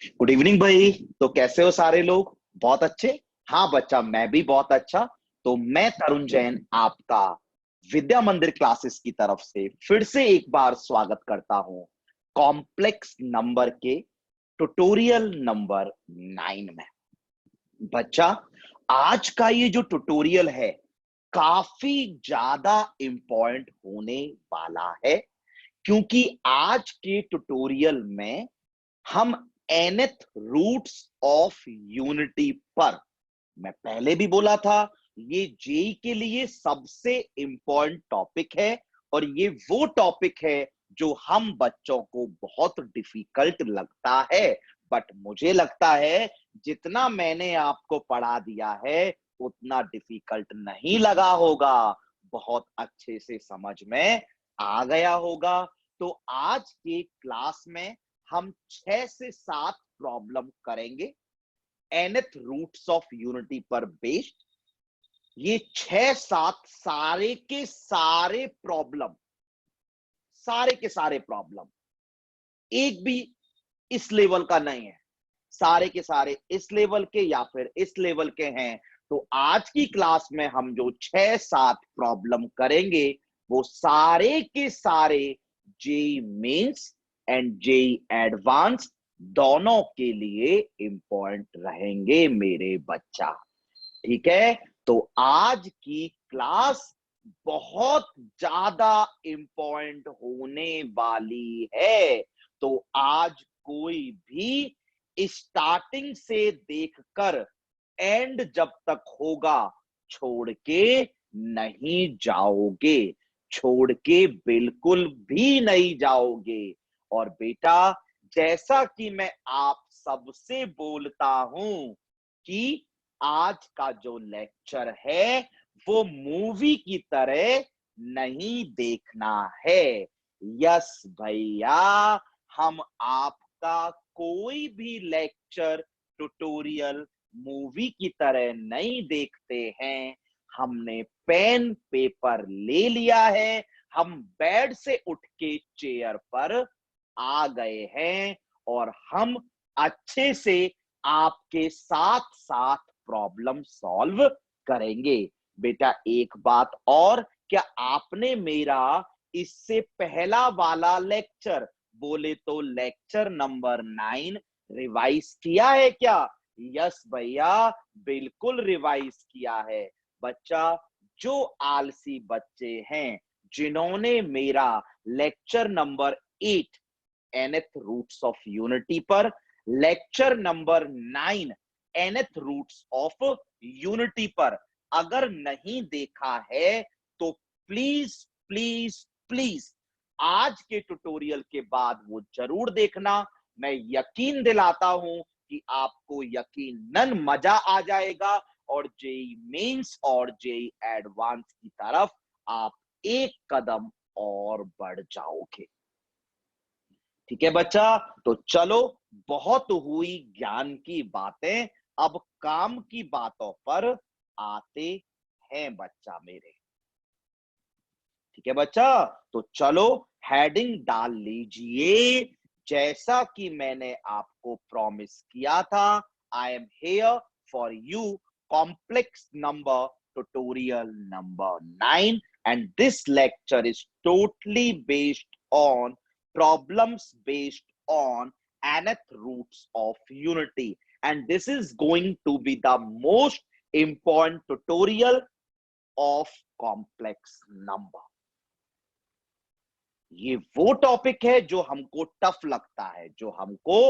Good evening भाई। तो कैसे हो सारे लोग? बहुत अच्छे। हाँ बच्चा, मैं भी बहुत अच्छा। तो मैं तरुण जैन आपका विद्या मंदिर क्लासेस की तरफ से फिर से एक बार स्वागत करता हूं कॉम्प्लेक्स नंबर के ट्यूटोरियल नंबर 9 में। बच्चा, आज का ये जो ट्यूटोरियल है काफी ज्यादा इंपॉर्टेंट होने वाला है, क्योंकि आज के ट्यूटोरियल में हम nth रूट्स ऑफ यूनिटी पर, मैं पहले भी बोला था, ये जेई के लिए सबसे इंपॉर्टेंट टॉपिक है। और ये वो टॉपिक है जो हम बच्चों को बहुत डिफिकल्ट लगता है, बट मुझे लगता है जितना मैंने आपको पढ़ा दिया है उतना डिफिकल्ट नहीं लगा होगा, बहुत अच्छे से समझ में आ गया होगा। तो आज के क्लास में हम 6 से 7 प्रॉब्लम करेंगे nth रूट्स ऑफ यूनिटी पर बेस्ड। ये 6 7 सारे के सारे प्रॉब्लम, सारे के सारे प्रॉब्लम एक भी इस लेवल का नहीं है, सारे के सारे इस लेवल के या फिर इस लेवल के हैं। तो आज की क्लास में हम जो 6 7 प्रॉब्लम करेंगे वो सारे के सारे JEE mains and JEE advance दोनों के लिए इंपॉर्टेंट रहेंगे मेरे बच्चा। ठीक है? तो आज की क्लास बहुत ज्यादा इंपॉर्टेंट होने वाली है। तो आज कोई भी स्टार्टिंग से देखकर एंड जब तक होगा छोड़ के नहीं जाओगे, छोड़ के बिल्कुल भी नहीं जाओगे। और बेटा, जैसा कि मैं आप सबसे बोलता हूं कि आज का जो लेक्चर है वो मूवी की तरह नहीं देखना है। यस भैया, हम आपका कोई भी लेक्चर ट्यूटोरियल मूवी की तरह नहीं देखते हैं। हमने पेन पेपर ले लिया है, हम बेड से उठ के चेयर पर आ गए हैं और हम अच्छे से आपके साथ साथ प्रॉब्लम सॉल्व करेंगे। बेटा एक बात और, क्या आपने मेरा इससे पहला वाला लेक्चर, बोले तो लेक्चर नंबर 9 रिवाइज किया है क्या? यस भैया, बिल्कुल रिवाइज किया है। बच्चा, जो आलसी बच्चे हैं जिन्होंने मेरा lecture number 8 nth roots of unity पर, lecture number 9 nth roots of unity पर अगर नहीं देखा है तो प्लीज प्लीज प्लीज आज के ट्यूटोरियल के बाद वो जरूर देखना। मैं यकीन दिलाता हूं कि आपको यकीनन मजा आ जाएगा और जेई मेंस और जेई एडवांस की तरफ आप एक कदम और बढ़ जाओगे। ठीक है बच्चा? तो चलो, बहुत हुई ज्ञान की बातें, अब काम की बातों पर आते हैं बच्चा मेरे। ठीक है बच्चा? तो चलो हेडिंग डाल लीजिए। जैसा कि मैंने आपको प्रॉमिस किया था, I am here for you complex number tutorial number 9 and this lecture is totally based on problems based on nth roots of unity, and this is going to be the most important tutorial of complex number. ये वो topic है जो हमको tough लगता है, जो हमको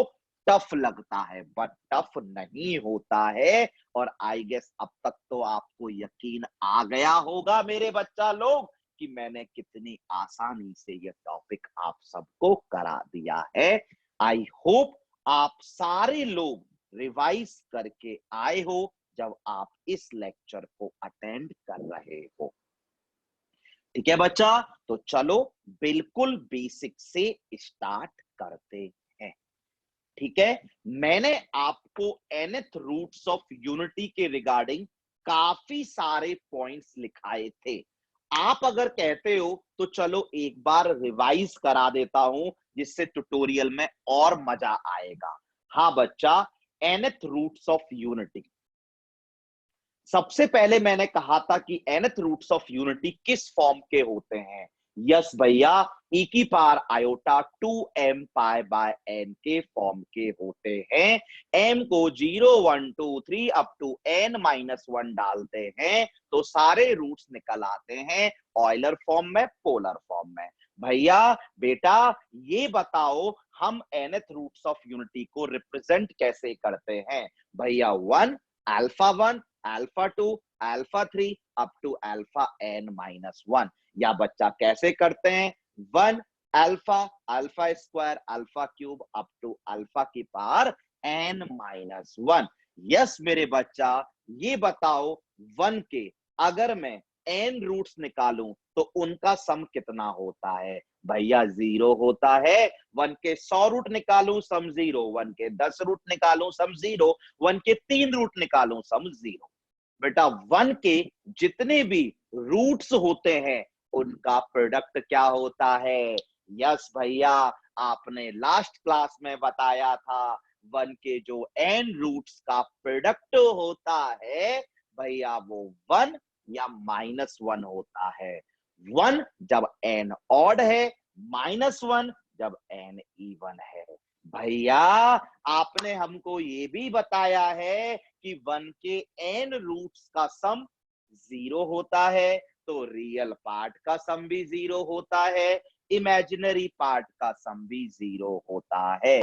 tough लगता है, बट टफ नहीं होता है। और आई गेस अब तक तो आपको यकीन आ गया होगा मेरे बच्चा लोग कि मैंने कितनी आसानी से ये टॉपिक आप सबको करा दिया है। आई होप आप सारे लोग रिवाइज करके आए हो जब आप इस लेक्चर को अटेंड कर रहे हो। ठीक है बच्चा? तो चलो बिल्कुल बेसिक से स्टार्ट करते हैं। ठीक है? मैंने आपको nth रूट्स ऑफ यूनिटी के रिगार्डिंग काफी सारे पॉइंट्स लिखाए थे। आप अगर कहते हो तो चलो एक बार रिवाइज करा देता हूं, जिससे ट्यूटोरियल में और मजा आएगा। हाँ बच्चा, nth रूट्स ऑफ यूनिटी। सबसे पहले मैंने कहा था कि nth रूट्स ऑफ यूनिटी किस फॉर्म के होते हैं? यस भैया, e की power iota 2m pi by n के फॉर्म के होते हैं। m को 0 1 2 3 अप टू n माइनस 1 डालते हैं तो सारे रूट्स निकल आते हैं ऑयलर फॉर्म में, पोलर फॉर्म में। भैया बेटा ये बताओ हम nth रूट्स ऑफ यूनिटी को रिप्रेजेंट कैसे करते हैं? भैया 1 alpha 1 alpha 2 alpha 3 up to alpha n minus 1। या बच्चा कैसे करते हैं? 1 alpha alpha square alpha cube up to alpha की पावर n माइनस 1। यस मेरे बच्चा, ये बताओ 1 के अगर मैं n रूट्स निकालूं तो उनका सम कितना होता है? भैया 0 होता है। 1 के 100 रूट निकालूं सम 0, 1 के 10 रूट निकालूं सम 0, 1 के 3 रूट निकालूं सम 0। बेटा 1 के जितने भी रूट्स होते हैं उनका प्रोडक्ट क्या होता है? यस भैया, आपने लास्ट क्लास में बताया था 1 के जो n रूट्स का प्रोडक्ट होता है भैया वो 1 या माइनस 1 होता है। 1 जब n ऑड है, माइनस 1 जब n इवन है। भैया आपने हमको ये भी बताया है कि 1 के n रूट्स का सम 0 होता है, तो रियल पार्ट का सम भी 0 होता है, इमेजिनरी पार्ट का सम भी 0 होता है।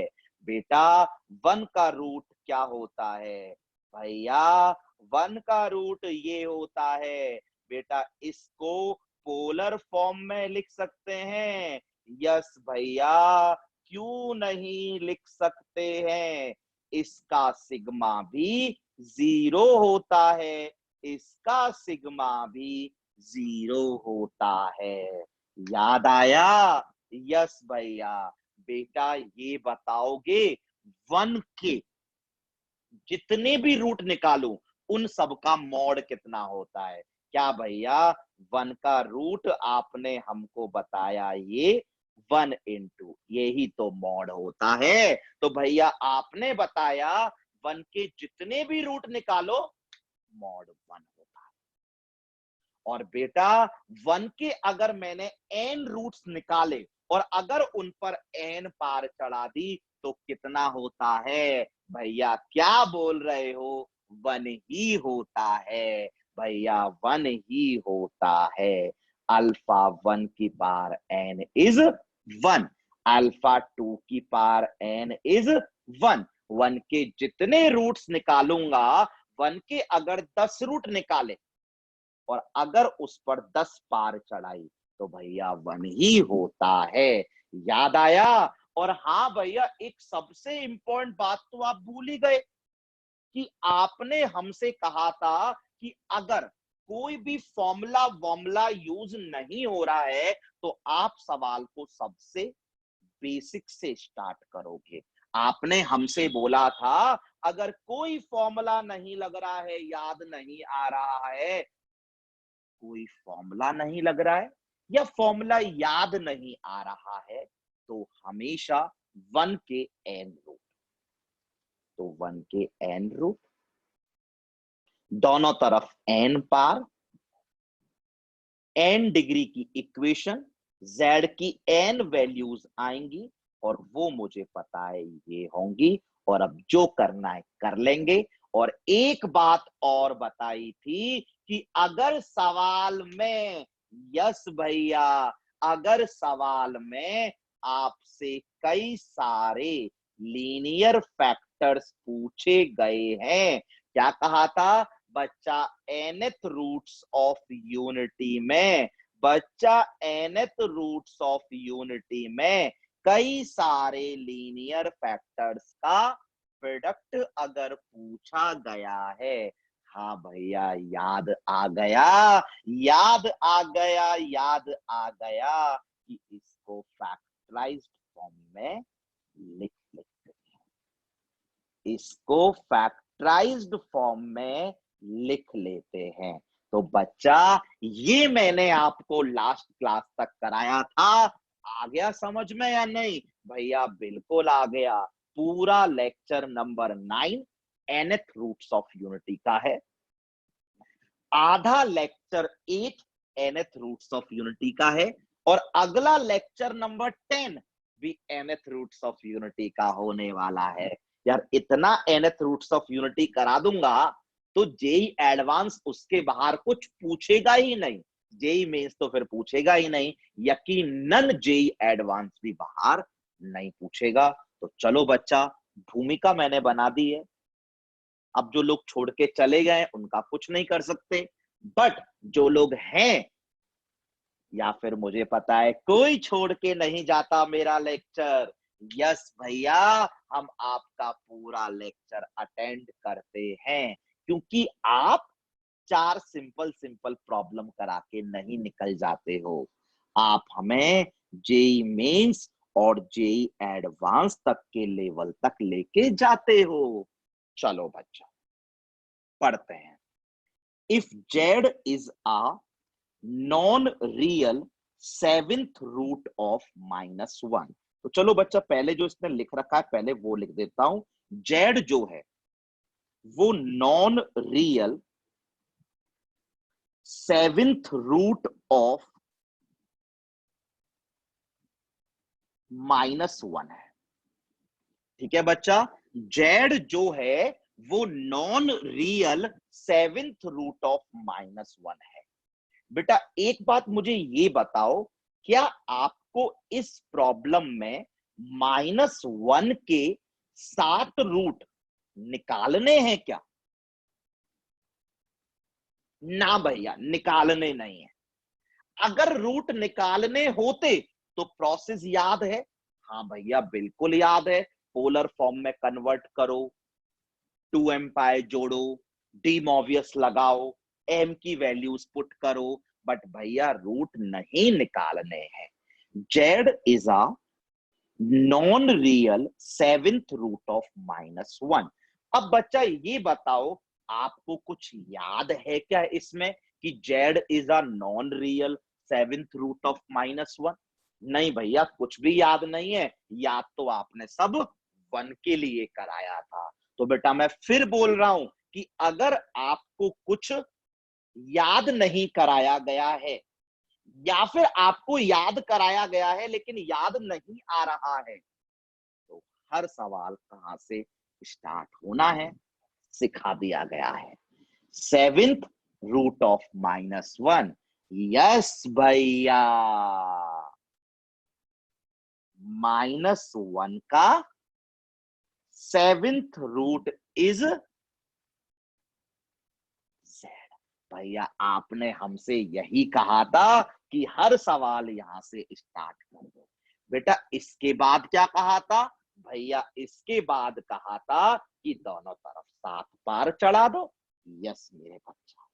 बेटा 1 का रूट क्या होता है? भैया 1 का रूट ये होता है। बेटा इसको पोलर फॉर्म में लिख सकते हैं। यस भैया, क्यों नहीं लिख सकते हैं? इसका सिग्मा भी 0 होता है, इसका सिग्मा भी 0 होता है। याद आया? यस भैया। बेटा ये बताओगे 1 के जितने भी रूट निकालूं उन सब का मॉड कितना होता है? क्या भैया 1 का रूट आपने हमको बताया ये 1 इंटू यही तो मॉड होता है। तो भैया आपने बताया 1 के जितने भी रूट निकालो मॉड 1 होता है। और बेटा 1 के अगर मैंने n रूट्स निकाले और अगर उन पर n पार चढ़ा दी तो कितना होता है? भैया क्या बोल रहे हो? 1 ही होता है। भैया 1 ही होता है। अल्फा 1 की पावर n इज 1, अल्फा 2 की पावर n इज 1। 1 के जितने रूट्स निकालूंगा, 1 के अगर 10 रूट निकाले और अगर उस पर 10 पार चढ़ाई तो भैया 1 ही होता है। याद आया? और हाँ भैया, एक सबसे इंपॉर्टेंट बात तो आप भूल ही गए कि आपने हमसे कहा था कि अगर कोई भी फॉर्मूला वॉर्मूला यूज नहीं हो रहा है तो आप सवाल को सबसे बेसिक से स्टार्ट करोगे। आपने हमसे बोला था अगर कोई फॉर्मूला नहीं लग रहा है, याद नहीं आ रहा है, कोई फॉर्मूला नहीं लग रहा है या फॉर्मूला याद नहीं आ रहा है तो हमेशा 1 के n रूट, तो 1 के n रूट, दोनों तरफ n पार, n डिग्री की इक्वेशन, z की n वैल्यूज आएंगी और वो मुझे पता है ये होंगी। और अब जो करना है कर लेंगे। और एक बात और बताई थी कि अगर सवाल में, यस भैया, अगर सवाल में आपसे कई सारे लीनियर फैक्टर्स पूछे गए हैं, क्या कहा था बच्चा? nth रूट्स ऑफ यूनिटी में, बच्चा nth रूट्स ऑफ यूनिटी में कई सारे लीनियर फैक्टर्स का प्रोडक्ट अगर पूछा गया है। हाँ भैया याद आ गया, याद आ गया, याद आ गया कि इसको फैक्टराइज्ड फॉर्म में लिख लेते हैं, इसको फैक्टराइज्ड फॉर्म में लिख लेते हैं। तो बच्चा ये मैंने आपको लास्ट क्लास तक कराया था, आ गया समझ में या नहीं? भैया बिल्कुल आ गया। पूरा lecture number 9 nth roots of unity का है, आधा lecture 8 nth roots of unity का है, और अगला लेक्चर नंबर 10 भी nth रूट्स ऑफ यूनिटी का होने वाला है। यार इतना nth रूट्स ऑफ यूनिटी करा दूंगा तो जेई एडवांस उसके बाहर कुछ पूछेगा ही नहीं, जेई मेंस तो फिर पूछेगा ही नहीं, यकीनन जेई एडवांस भी बाहर नहीं पूछेगा। तो चलो बच्चा, भूमिका मैंने बना दी है, अब जो लोग छोड़ के चले गए उनका कुछ नहीं कर सकते, बट जो लोग हैं, या फिर मुझे पता है कोई छोड़ के नहीं जाता मेरा लेक्चर, यस भैया, हम आपका पूरा लेक्चर अटेंड करते हैं, क्योंकि आप 4 सिंपल सिंपल प्रॉब्लम करा के नहीं निकल जाते हो, आप हमें जेई मेंस और जेई एडवांस तक के लेवल तक लेके जाते हो। चलो बच्चा पढ़ते हैं। If z is a non real 7th root of -1, तो चलो बच्चा पहले जो इसने लिख रखा है पहले वो लिख देता हूं। जेड जो है वो non real 7th root of -1 है। ठीक है बच्चा, जेड जो है वो non real 7th root of -1 है। बेटा एक बात मुझे ये बताओ, क्या आपको इस प्रॉब्लम में -1 के 7 रूट निकालने हैं क्या? ना भैया, निकालने नहीं है। अगर रूट निकालने होते तो प्रोसेस याद है? हाँ भैया बिल्कुल याद है। पोलर फॉर्म में कन्वर्ट करो, 2m पाई जोड़ो, डी मोवियस लगाओ, m की वैल्यूज पुट करो, बट भैया रूट नहीं निकालने हैं। Z is a non real 7th root of -1। अब बच्चा ये बताओ, आपको कुछ याद है क्या इसमें कि z is a non real 7th root of -1? नहीं भैया, कुछ भी याद नहीं है, याद तो आपने सब 1 के लिए कराया था। तो बेटा मैं फिर बोल रहा हूं कि अगर आपको कुछ याद नहीं कराया गया है, या फिर आपको याद कराया गया है लेकिन याद नहीं आ रहा है, तो हर सवाल कहां से स्टार्ट होना है सिखा दिया गया है। 7th रूट ऑफ -1, यस भैया, -1 का 7th रूट इज जेड। भैया आपने हमसे यही कहा था कि हर सवाल यहां से स्टार्ट कर दो। बेटा इसके बाद क्या कहा था? भैया इसके बाद कहा था कि दोनों तरफ 7 पार चढ़ा दो। यस मेरे बच्चा,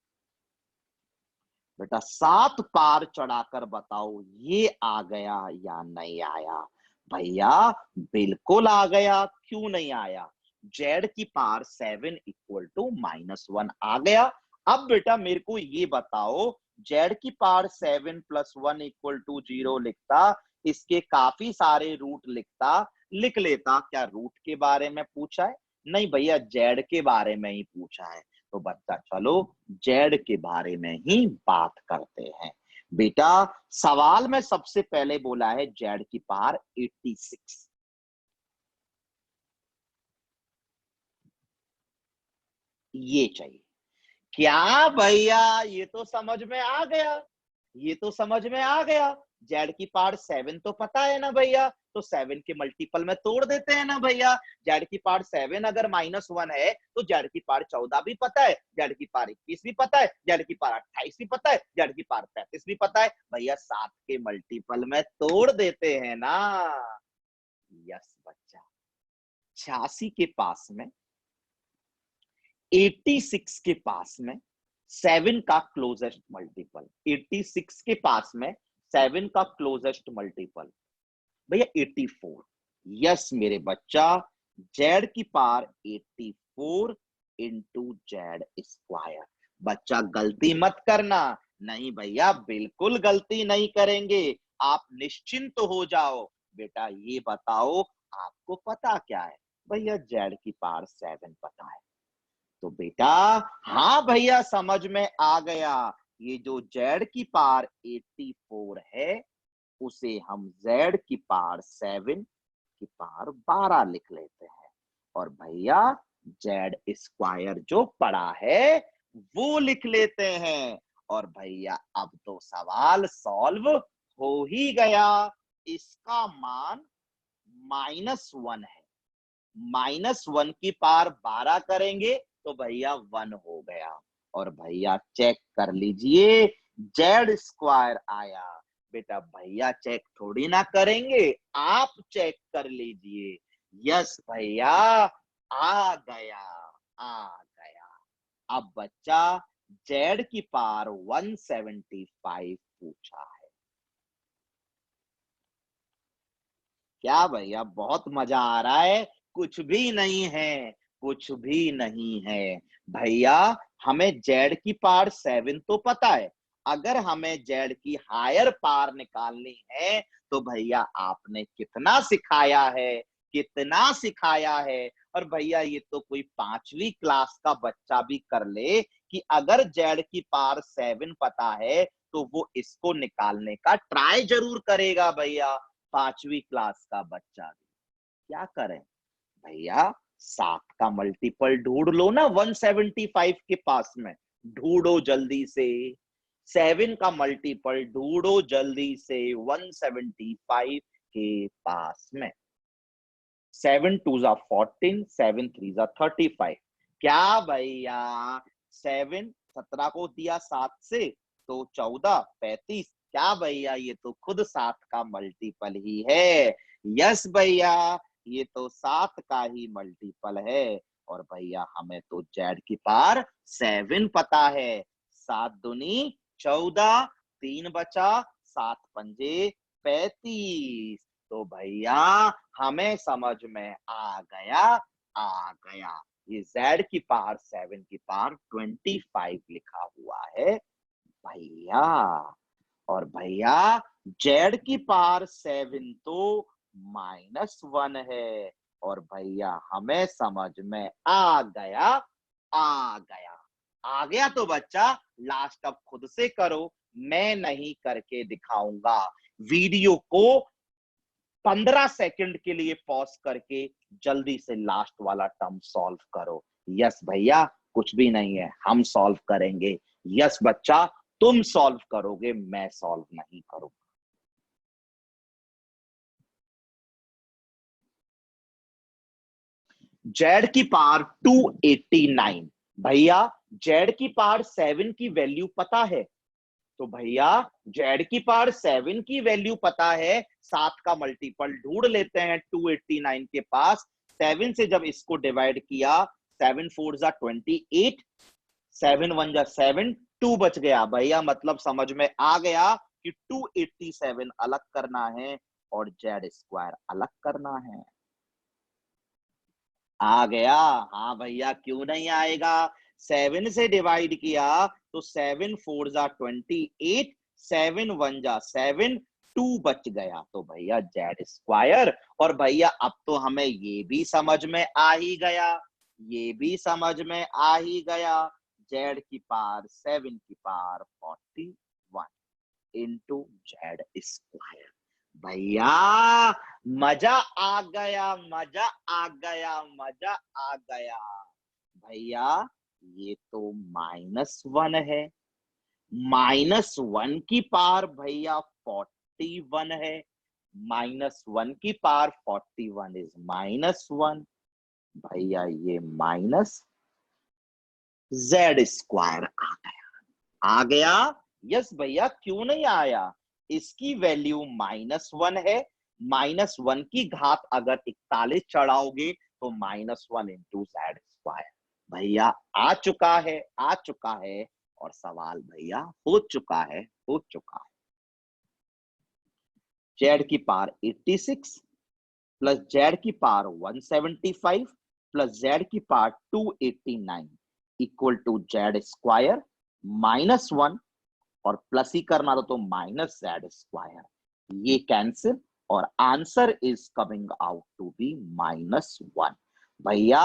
बेटा 7 पार चढ़ाकर बताओ ये आ गया या नहीं आया? भैया बिल्कुल आ गया, क्यों नहीं आया? जेड की पावर 7 इक्वल टू -1 आ गया। अब बेटा मेरे को ये बताओ, जेड की पावर 7 + 1 इक्वल टू 0 लिखता, इसके काफी सारे रूट लिखता, लिख लेता, क्या रूट के बारे में पूछा है? नहीं भैया, जेड के बारे में ही पूछा है। तो बच्चा चलो जेड के बारे में ही बात करते हैं। बेटा सवाल में सबसे पहले बोला है जेड की पावर 86, ये चाहिए। क्या भैया, ये तो समझ में आ गया, ये तो समझ में आ गया। जेड की पावर 7 तो पता है ना भैया, तो 7 के मल्टीपल में तोड़ देते हैं ना भैया। जेड की पावर 7 अगर -1 है तो जेड की पावर 14 भी पता है, जेड की पावर 21 भी पता है, जेड की पावर 28 भी पता है, जेड की पावर 35 भी पता है। भैया 7 के मल्टीपल में तोड़ देते हैं ना। यस बच्चा, 86 के पास में, 86 के पास में 7 का क्लोजेस्ट मल्टीपल, 86 के पास में 7 का क्लोजेस्ट मल्टीपल भैया 84। यस मेरे बच्चा, जेड की पावर 84 इंटू जेड स्क्वायर। बच्चा गलती मत करना, नहीं भैया बिल्कुल गलती नहीं करेंगे, आप निश्चिंत हो जाओ। बेटा ये बताओ, आपको पता क्या है? भैया जेड की पावर 7 पता है। तो बेटा हाँ भैया समझ में आ गया, ये जो जेड की पावर 84 है उसे हम जेड की पावर 7 की पावर 12 लिख लेते हैं। और भैया जेड स्क्वायर जो पड़ा है वो लिख लेते हैं। और भैया अब तो सवाल सॉल्व हो ही गया। इसका मान -1 है, -1 की पावर 12 करेंगे तो भैया 1 हो गया। और भैया चेक कर लीजिए जेड स्क्वायर आया। बेटा भैया चेक थोड़ी ना करेंगे, आप चेक कर लीजिए। यस भैया आ गया, आ गया। अब बच्चा जेड की पावर 175 पूछा है। क्या भैया बहुत मजा आ रहा है? कुछ भी नहीं है, कुछ भी नहीं है भैया। हमें जेड की पावर 7 तो पता है, अगर हमें जेड की हायर पावर निकालनी है तो भैया आपने कितना सिखाया है, कितना सिखाया है। और भैया ये तो कोई 5वीं क्लास का बच्चा भी कर ले कि अगर जेड की पावर 7 पता है तो वो इसको निकालने का ट्राई जरूर करेगा भैया। 5वीं क्लास का बच्चा भी। क्या करें भैया, 7 का मल्टीपल ढूंढ लो ना 175 के पास में, ढूंढो जल्दी से। 7 का मल्टीपल ढूंढो जल्दी से 175 के पास में। 7 2 जा 14, 7 3 जा 35। क्या भैया 7 17 को दिया 7 से तो 14 35। क्या भैया ये तो खुद 7 का मल्टीपल ही है। यस भैया ये तो 7 का ही मल्टीपल है। और भैया हमें तो जेड की पावर 7 पता है। 7 दूनी 14, 3 बचा, 7 पंजे 35। तो भैया हमें समझ में आ गया, आ गया। ये जेड की पावर 7 की पावर 25 लिखा हुआ है भैया। और भैया जेड की पावर 7 तो -1 है। और भैया हमें समझ में आ गया, आ गया। आ गया तो बच्चा लास्ट अब खुद से करो, मैं नहीं करके दिखाऊंगा। वीडियो को 15 सेकंड के लिए पॉज करके जल्दी से लास्ट वाला टर्म सॉल्व करो। यस भैया कुछ भी नहीं है, हम सॉल्व करेंगे। यस बच्चा तुम सॉल्व करोगे, मैं सॉल्व नहीं करूंगा। जेड की पावर 289। भैया जेड की पावर 7 की वैल्यू पता है, तो भैया जेड की पावर 7 की वैल्यू पता है। 7 का मल्टीपल ढूंढ लेते हैं 289 के पास। 7 से जब इसको डिवाइड किया, 7 4 जा 28, 7 1 जा 7, 2 बच गया भैया। मतलब समझ में आ गया कि 287 अलग करना है और जेड स्क्वायर अलग करना है। आ गया? हाँ भैया क्यों नहीं आएगा। 7 से डिवाइड किया तो 7 4 जा 28, 7 1 जा 7, 2 बच गया तो भैया जेड स्क्वायर। और भैया अब तो हमें ये भी समझ में आ ही गया, ये भी समझ में आ ही गया। जेड की पावर 7 की पावर 41 इंटू जेड स्क्वायर। भैया मजा आ गया, मजा आ गया, मजा आ गया। भैया ये तो -1 है, -1 की पावर भैया 41 है। -1 की पावर 41 इज -1। भैया ये माइनस जेड स्क्वायर आ गया, आ गया। यस भैया क्यों नहीं आया, इसकी वैल्यू -1 है। -1 की घात अगर 41 चढ़ाओगे तो -1 इंटू जेड स्क्वायर। भैया आ चुका है, आ चुका है। और सवाल भैया हो चुका है, हो चुका है। जेड की पावर 86 प्लस जेड की पावर 175 प्लस जेड की power 289 equal to z square -1। और प्लस ही करना था तो -z²। ये कैंसिल और answer is coming out to be -1। भैया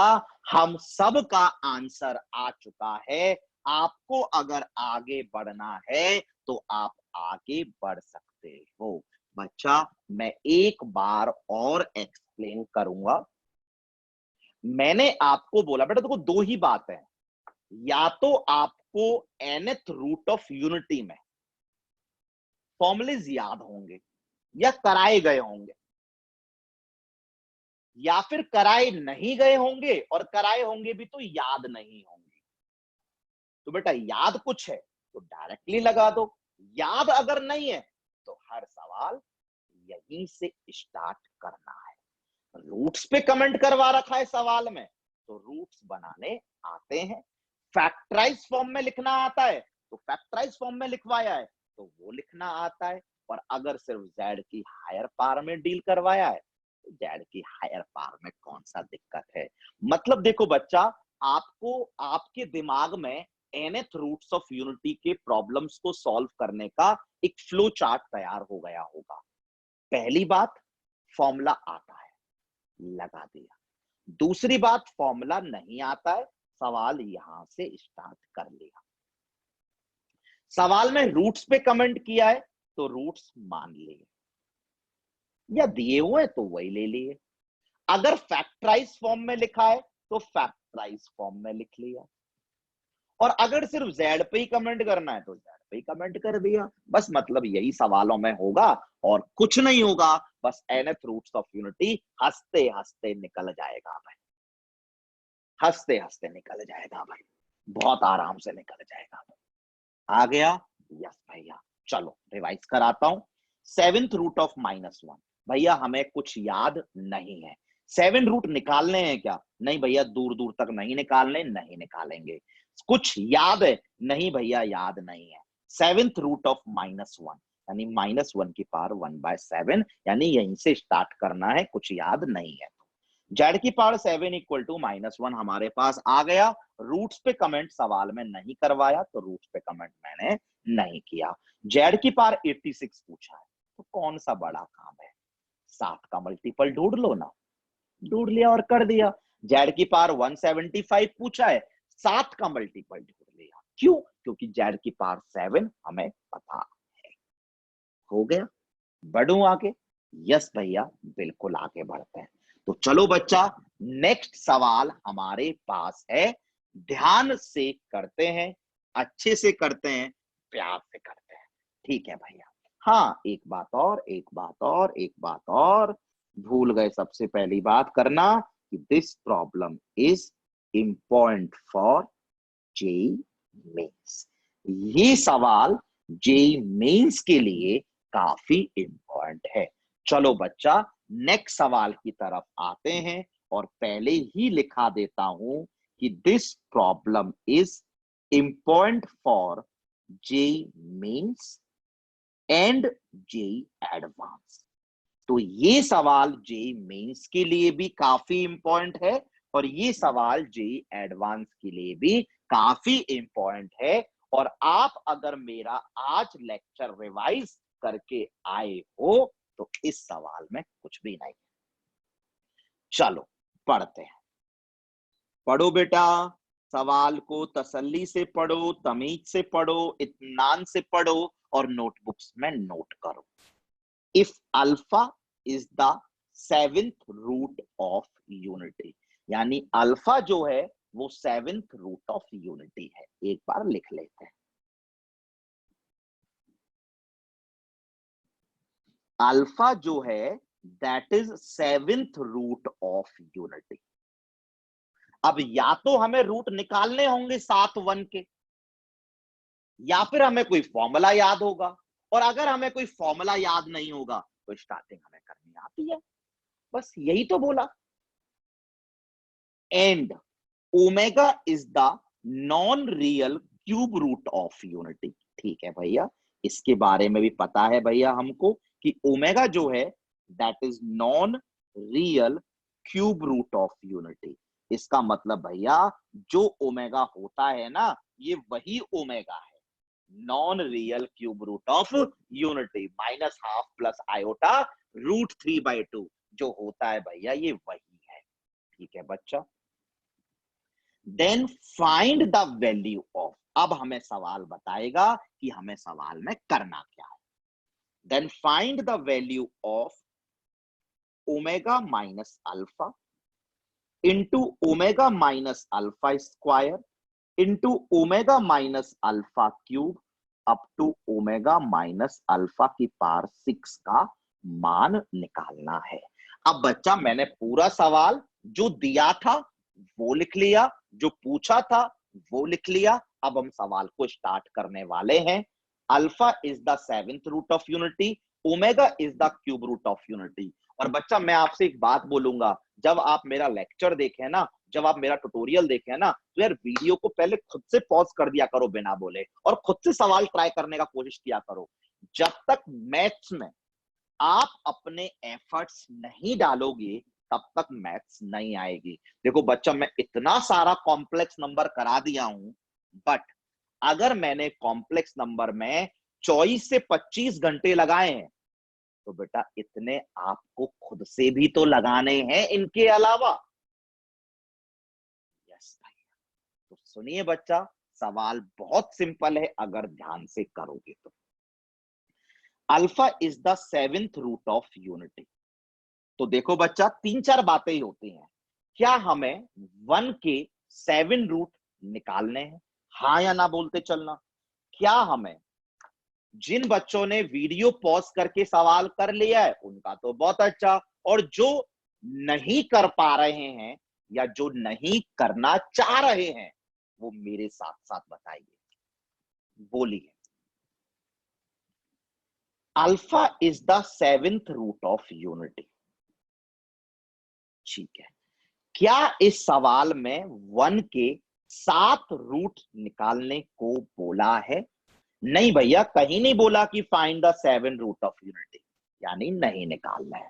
हम सब का आंसर आ चुका है। आपको अगर आगे बढ़ना है तो आप आगे बढ़ सकते हो। बच्चा मैं एक बार और एक्सप्लेन करूंगा। मैंने आपको बोला बेटा देखो दो ही बात है, या तो आपको nth रूट ऑफ यूनिटी में फॉर्मूलेज याद होंगे या कराए गए होंगे, या फिर कराए नहीं गए होंगे और कराए होंगे भी तो याद नहीं होंगे। तो बेटा याद कुछ है तो डायरेक्टली लगा दो, याद अगर नहीं है तो हर सवाल यहीं से स्टार्ट करना है। रूट्स पे कमेंट करवा रखा है सवाल में तो रूट्स बनाने आते हैं। फैक्टराइज फॉर्म में लिखना आता है तो फैक्टराइज फॉर्म में लिखवाया है तो वो लिखना आता है। और अगर सिर्फ जेड की हायर पावर में डील करवाया है तो जेड की हायर पावर में कौन सा दिक्कत है। मतलब देखो बच्चा, आपको आपके दिमाग में nth रूट्स ऑफ यूनिटी के प्रॉब्लम्स को सॉल्व करने का एक फ्लो चार्ट तैयार हो गया होगा। पहली बात, फॉर्मूला आता है, लगा दिया। दूसरी बात, फॉर्मूला नहीं आता है, सवाल यहां से स्टार्ट कर लिया। सवाल में रूट्स पे कमेंट किया है तो रूट्स मान लिए, या दिए हुए तो वही ले लिए। अगर फैक्टराइज फॉर्म में लिखा है तो फैक्टराइज फॉर्म में लिख लिया। और अगर सिर्फ जेड पे ही कमेंट करना है तो जेड पे ही कमेंट कर दिया। बस मतलब यही सवालों में होगा और कुछ नहीं होगा। बस nth रूट्स ऑफ यूनिटी हंसते हंसते निकल जाएगा भाई, हंसते हंसते निकल जाएगा भाई, बहुत आराम से निकल जाएगा भाई। आ गया? यस भैया। चलो रिवाइज कराता हूं। सेवेंथ रूट ऑफ -1, भैया हमें कुछ याद नहीं है। सेवन रूट निकालने हैं क्या? नहीं भैया, दूर दूर तक नहीं निकालने, नहीं निकालेंगे। कुछ याद है? नहीं भैया याद नहीं है। सेवेंथ रूट ऑफ -1 यानी -1 की पावर 1/7, यानी यहीं से स्टार्ट करना है, कुछ याद नहीं है। जेड की पावर 7 इक्वल टू -1 हमारे पास आ गया। रूट्स पे कमेंट सवाल में नहीं करवाया तो रूट्स पे कमेंट मैंने नहीं किया। जेड की पावर 86 पूछा है तो कौन सा बड़ा काम है, 7 का मल्टीपल ढूंढ लो ना, ढूंढ लिया और कर दिया। जेड की पावर 175 पूछा है, 7 का मल्टीपल ढूंढ लिया। क्यों? क्योंकि जेड की पावर 7 हमें पता है। हो गया? बढ़ू आगे? यस भैया, बिल्कुल आगे बढ़ते हैं। तो चलो बच्चा, नेक्स्ट सवाल हमारे पास है। ध्यान से करते हैं, अच्छे से करते हैं, प्यार से करते हैं। ठीक है भैया? हाँ, एक बात और, एक बात और, एक बात और भूल गए सबसे पहली बात करना कि this problem is important for JEE mains. ये सवाल जेई मेंस के लिए काफी इंपॉर्टेंट है। चलो बच्चा, नेक्स्ट सवाल की तरफ आते हैं और पहले ही लिखा देता हूं कि this problem is important for JEE mains and JEE advance. तो ये सवाल जेई मेंस के लिए भी काफी इंपॉर्टेंट है और ये सवाल जेई एडवांस के लिए भी काफी इंपॉर्टेंट है। और आप अगर मेरा आज लेक्चर रिवाइज करके आए हो तो इस सवाल में कुछ भी नहीं। चलो पढ़ते हैं। पढ़ो बेटा, सवाल को तसल्ली से पढ़ो, तमीज से पढ़ो, इत्मीनान से पढ़ो और नोटबुक्स में नोट करो। If alpha is the seventh root of unity, यानी अल्फा जो है वो सेवेंथ रूट ऑफ यूनिटी है। एक बार लिख लेते हैं, अल्फा जो है that is seventh root of unity. अब या तो हमें रूट निकालने होंगे 7 1 के, या फिर हमें कोई फॉर्मूला याद होगा। और अगर हमें कोई फॉर्मूला याद नहीं होगा तो स्टार्टिंग हमें करनी आती है। बस यही तो बोला। And omega is the non real cube root of unity. ठीक है भैया, इसके बारे में भी पता है भैया हमको कि ओमेगा जो है that is non real cube root of unity. इसका मतलब भैया जो ओमेगा होता है ना, ये वही ओमेगा है, non real cube root of unity, -½ plus iota √3/2 जो होता है भैया ये वही है। ठीक है बच्चा। Then find the value of, अब हमें सवाल बताएगा कि हमें सवाल में करना क्या है। Then find the value of omega minus alpha into omega minus alpha square into omega minus alpha cube up to omega minus alpha की पावर 6 का मान निकालना है। अब बच्चा मैंने पूरा सवाल जो दिया था वो लिख लिया, जो पूछा था वो लिख लिया। अब हम सवाल को स्टार्ट करने वाले हैं। Alpha is the 7th root of unity, omega is the cube root of unity. और बच्चा मैं आपसे एक बात बोलूंगा, जब आप मेरा लेक्चर देखें ना, जब आप मेरा ट्यूटोरियल देखें ना, तो यार वीडियो को पहले खुद से पॉज कर दिया करो बिना बोले, और खुद से सवाल ट्राई करने का कोशिश किया करो। जब तक मैथ्स में आप अपने एफर्ट्स नहीं डालोगे तब तक मैथ्स नहीं आएगी। देखो बच्चा मैं इतना सारा कॉम्प्लेक्स नंबर करा दिया हूं, बट अगर मैंने कॉम्प्लेक्स नंबर में 24 से 25 घंटे लगाए हैं तो बेटा इतने आपको खुद से भी तो लगाने हैं इनके अलावा। यस भाई, तो सुनिए बच्चा, सवाल बहुत सिंपल है अगर ध्यान से करोगे तो। Alpha is the 7th root of unity. तो देखो बच्चा 3-4 बातें ही होती हैं। क्या हमें 1 के 7 रूट निकालने हैं? हाँ या ना बोलते चलना। क्या हमें, जिन बच्चों ने वीडियो पॉज करके सवाल कर लिया है उनका तो बहुत अच्छा, और जो नहीं कर पा रहे हैं या जो नहीं करना चाह रहे हैं वो मेरे साथ साथ बताइए, बोलिए। Alpha is the 7th root of unity, ठीक है। क्या इस सवाल में 1 के 7 रूट निकालने को बोला है? नहीं भैया, कहीं नहीं बोला कि find the 7 root of unity, यानी नहीं निकालना है,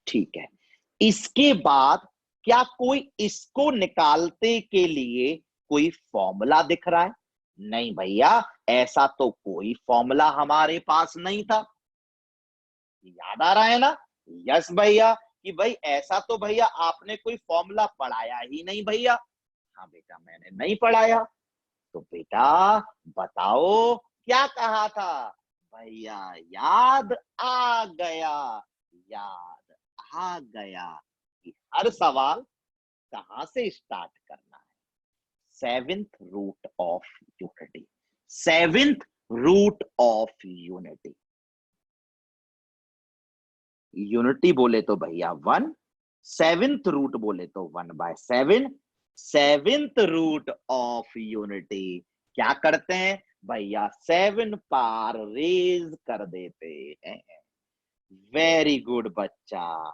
ठीक है। इसके बाद क्या कोई इसको निकालते के लिए कोई फॉर्मूला दिख रहा है? नहीं भैया, ऐसा तो कोई फॉर्मूला हमारे पास नहीं था। याद आ रहा है ना? यस भैया, कि भाई ऐसा तो भैया आपने कोई फॉर्मूला पढ़ाया ही नहीं भैया। हाँ बेटा मैंने नहीं पढ़ाया। तो बेटा बताओ क्या कहा था भैया? याद आ गया, याद आ गया कि हर सवाल कहां से स्टार्ट करना है? 7th root of unity, 7th root of unity. Unity बोले तो भैया 1, 7th रूट बोले तो 1/7, 7th रूट ऑफ यूनिटी। क्या करते हैं भैया? 7 पार रेज कर देते हैं। वेरी गुड बच्चा,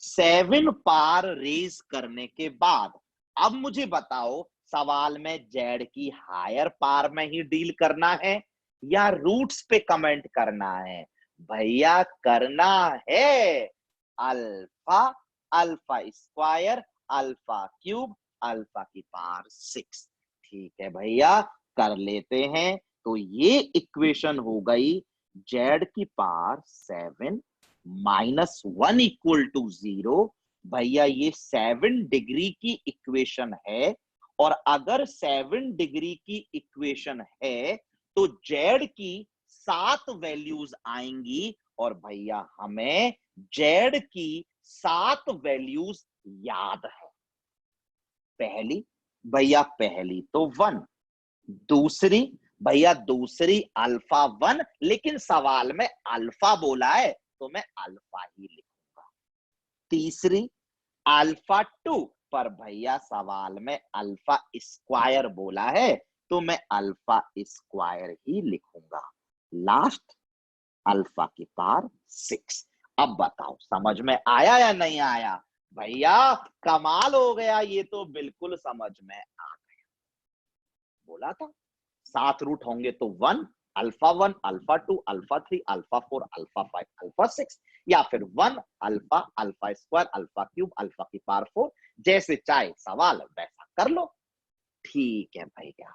7 पार रेज करने के बाद अब मुझे बताओ, सवाल में जेड की हायर पार में ही डील करना है या रूट्स पे कमेंट करना है? भैया करना है alpha, alpha square, alpha cube, alpha की पावर 6। ठीक है भैया, कर लेते हैं। तो ये इक्वेशन हो गई जेड की पावर 7 -1 इक्वल टू 0। भैया ये 7 डिग्री की इक्वेशन है, और अगर 7 डिग्री की इक्वेशन है तो जेड की 7 वैल्यूज आएंगी, और भैया हमें जेड की 7 वैल्यूज याद है। पहली भैया, पहली तो 1, दूसरी भैया दूसरी अल्फा 1, लेकिन सवाल में अल्फा बोला है तो मैं अल्फा ही लिखूंगा। तीसरी अल्फा 2, पर भैया सवाल में अल्फा स्क्वायर बोला है तो मैं अल्फा स्क्वायर ही लिखूंगा। लास्ट अल्फा की पावर 6। अब बताओ समझ में आया या नहीं आया? भैया कमाल हो गया, ये तो बिल्कुल समझ में आ गया। बोला था 7 रूट होंगे तो 1, alpha 1, alpha 2, alpha 3, alpha 4, alpha 5, alpha 6, या फिर 1 alpha, alpha square, alpha cube, alpha की पावर 4। जैसे चाहे सवाल वैसा कर लो। ठीक है भैया,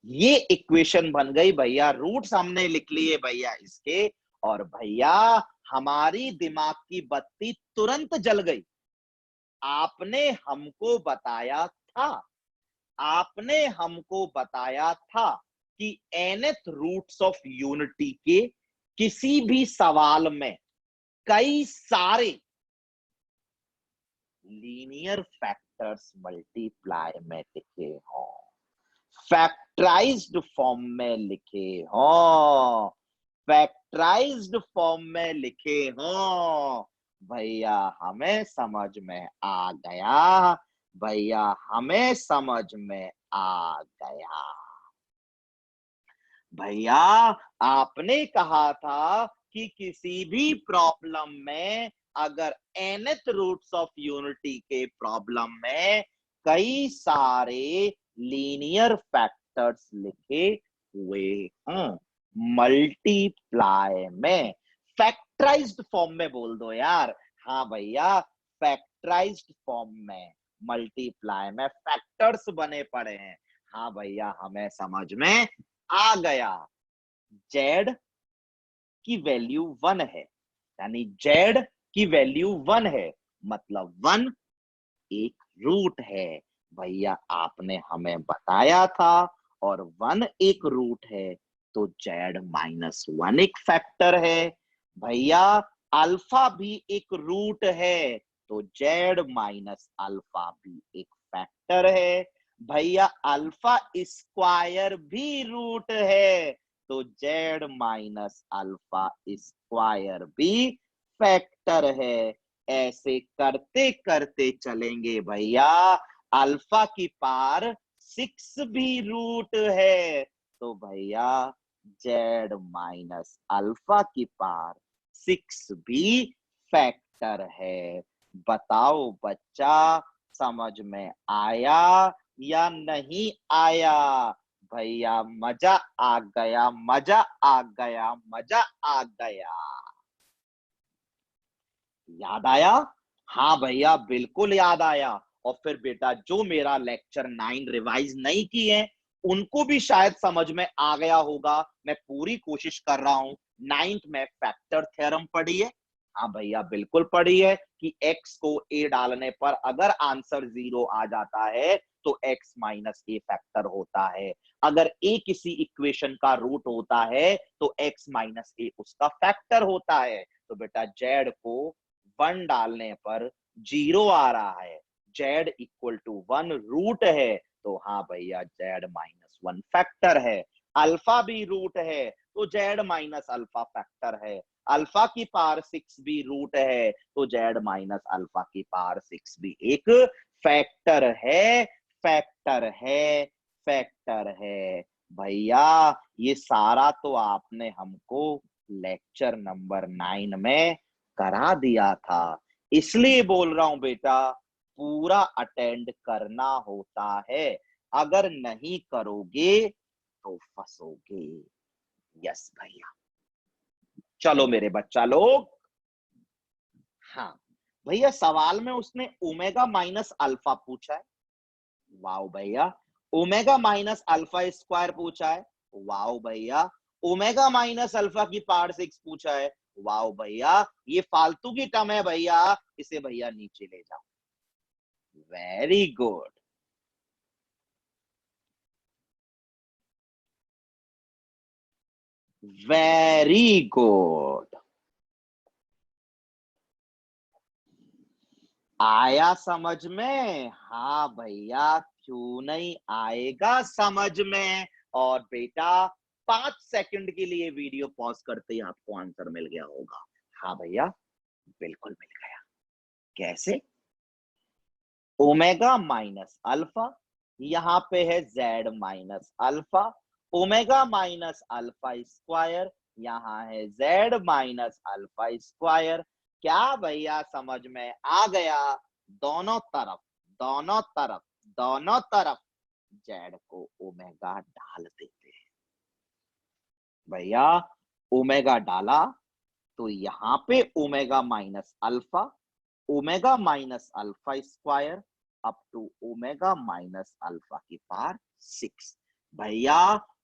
ये इक्वेशन बन गई भैया, रूट्स हमने लिख लिए भैया इसके, और भैया हमारी दिमाग की बत्ती तुरंत जल गई। आपने हमको बताया था, आपने हमको बताया था कि nth रूट्स ऑफ यूनिटी के किसी भी सवाल में कई सारे लीनियर फैक्टर्स मल्टीप्लाई में लिखे हों, फैक्टराइज्ड फॉर्म में लिखे हों, फैक्टराइज्ड फॉर्म में लिखे हों। भैया हमें समझ में आ गया, भैया हमें समझ में आ गया। भैया आपने कहा था कि किसी भी प्रॉब्लम में अगर nth रूट्स ऑफ यूनिटी के प्रॉब्लम में कई सारे लीनियर फैक्टर्स लिखे हुए हों, मल्टीप्लाई में, फैक्टराइज्ड फॉर्म में बोल दो यार। हाँ भैया फैक्टराइज्ड फॉर्म में, मल्टीप्लाई में फैक्टर्स बने पड़े हैं। हाँ भैया हमें समझ में आ गया। जेड की वैल्यू 1 है, यानी जेड की वैल्यू 1 है, मतलब 1 एक रूट है। भैया आपने हमें बताया था, और 1 एक रूट है, तो जेड -1 एक फैक्टर है। भैया अल्फा भी एक रूट है, तो जेड माइनस अल्फा भी एक फैक्टर है। भैया अल्फा स्क्वायर भी रूट है, तो जेड माइनस अल्फा स्क्वायर भी फैक्टर है। ऐसे करते करते चलेंगे भैया, अल्फा की पार 6 भी रूट है, तो भैया जेड माइनस अल्फा की पार 6 भी फैक्टर है। बताओ बच्चा समझ में आया या नहीं आया? भैया मजा आ गया, मजा आ गया, मजा आ गया। याद आया? हाँ भैया बिल्कुल याद आया। और फिर बेटा जो मेरा लेक्चर 9 रिवाइज नहीं किए उनको भी शायद समझ में आ गया होगा। मैं पूरी कोशिश कर रहा हूं। 9th में फैक्टर थ्योरम पढ़ी है? हाँ भैया बिल्कुल पढ़ी है कि x को a डालने पर अगर आंसर 0 आ जाता है तो x माइनस a फैक्टर होता है। अगर a किसी इक्वेशन का रूट होता है तो x माइनस a उसका फैक्टर होता है। तो बेटा z को 1 डालने पर 0 आ रहा है, z इक्वल टू 1 रूट है, तो हाँ भैया z -1 फैक्टर है। अल्फा भी रूट है, तो z माइनस अल्फा फैक्टर है। अल्फा की पावर 6 भी रूट है, तो z माइनस अल्फा की पावर 6 भी एक फैक्टर है, फैक्टर है, फैक्टर है। भैया ये सारा तो आपने हमको लेक्चर नंबर 9 में करा दिया था, इसलिए बोल रहा हूं बेटा पूरा अटेंड करना होता है। अगर नहीं करोगे तो फंसोगे। यस भैया। चलो मेरे बच्चा लोग, हाँ भैया सवाल में उसने ओमेगा माइनस अल्फा पूछा है। वाओ भैया। ओमेगा माइनस अल्फा स्क्वायर पूछा है। वाओ भैया। ओमेगा माइनस अल्फा की पावर 6 पूछा है। वाओ भैया। ये फालतू की टर्म है भैया, इसे भैया नीचे ले जाओ। Very good. Very good. आया समझ में? हाँ भैया क्यों नहीं आएगा समझ में। और बेटा 5 सेकंड के लिए वीडियो पॉज करते ही आपको आंसर मिल गया होगा। हाँ भैया बिल्कुल मिल गया। कैसे? ओमेगा माइनस अल्फा, यहां पे है Z minus alpha. Omega minus alpha square, यहां है जेड माइनस अल्फा स्क्वायर। क्या भैया समझ में आ गया? दोनों तरफ, दोनों तरफ, दोनों तरफ जेड को ओमेगा डाल देते हैं। भैया ओमेगा डाला तो यहां पे omega minus alpha, omega minus alpha square up to omega minus alpha की पावर 6। भैया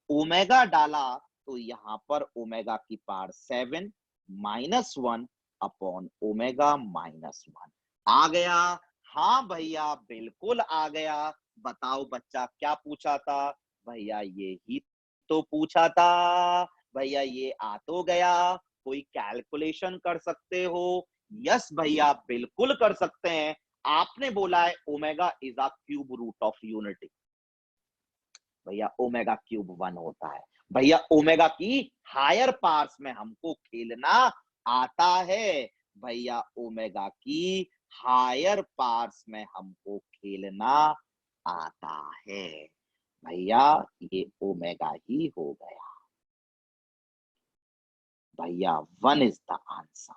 ओमेगा डाला तो यहां पर ओमेगा की पावर 7 -1 अपॉन ओमेगा माइनस 1 आ गया? हाँ भैया बिल्कुल आ गया। बताओ बच्चा क्या पूछा था? भैया ये ही तो पूछा था। भैया ये आ तो गया। कोई कैलकुलेशन कर सकते हो? यस भैया बिल्कुल कर सकते हैं। आपने बोला है omega is a cube root of unity. भैया ओमेगा क्यूब 1 होता है। भैया ओमेगा की हायर पार्ट्स में हमको खेलना आता है। भैया ओमेगा की हायर पार्ट्स में हमको खेलना आता है। भैया ये ओमेगा ही हो गया। भैया 1 इज द आंसर।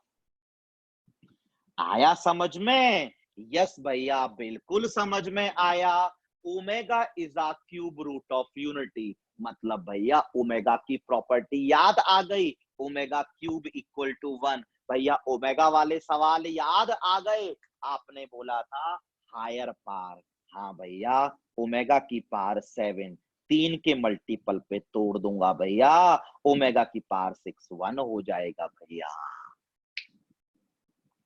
आया समझ में? यस भैया बिल्कुल समझ में आया। Omega is a cube root of unity, मतलब भैया ओमेगा की प्रॉपर्टी याद आ गई। Omega cube equal to 1। भैया ओमेगा वाले सवाल याद आ गए। आपने बोला था हायर पावर। हाँ भैया ओमेगा की पावर 7, 3 के मल्टीपल पे तोड़ दूंगा भैया। ओमेगा की पावर 6 1 हो जाएगा भैया।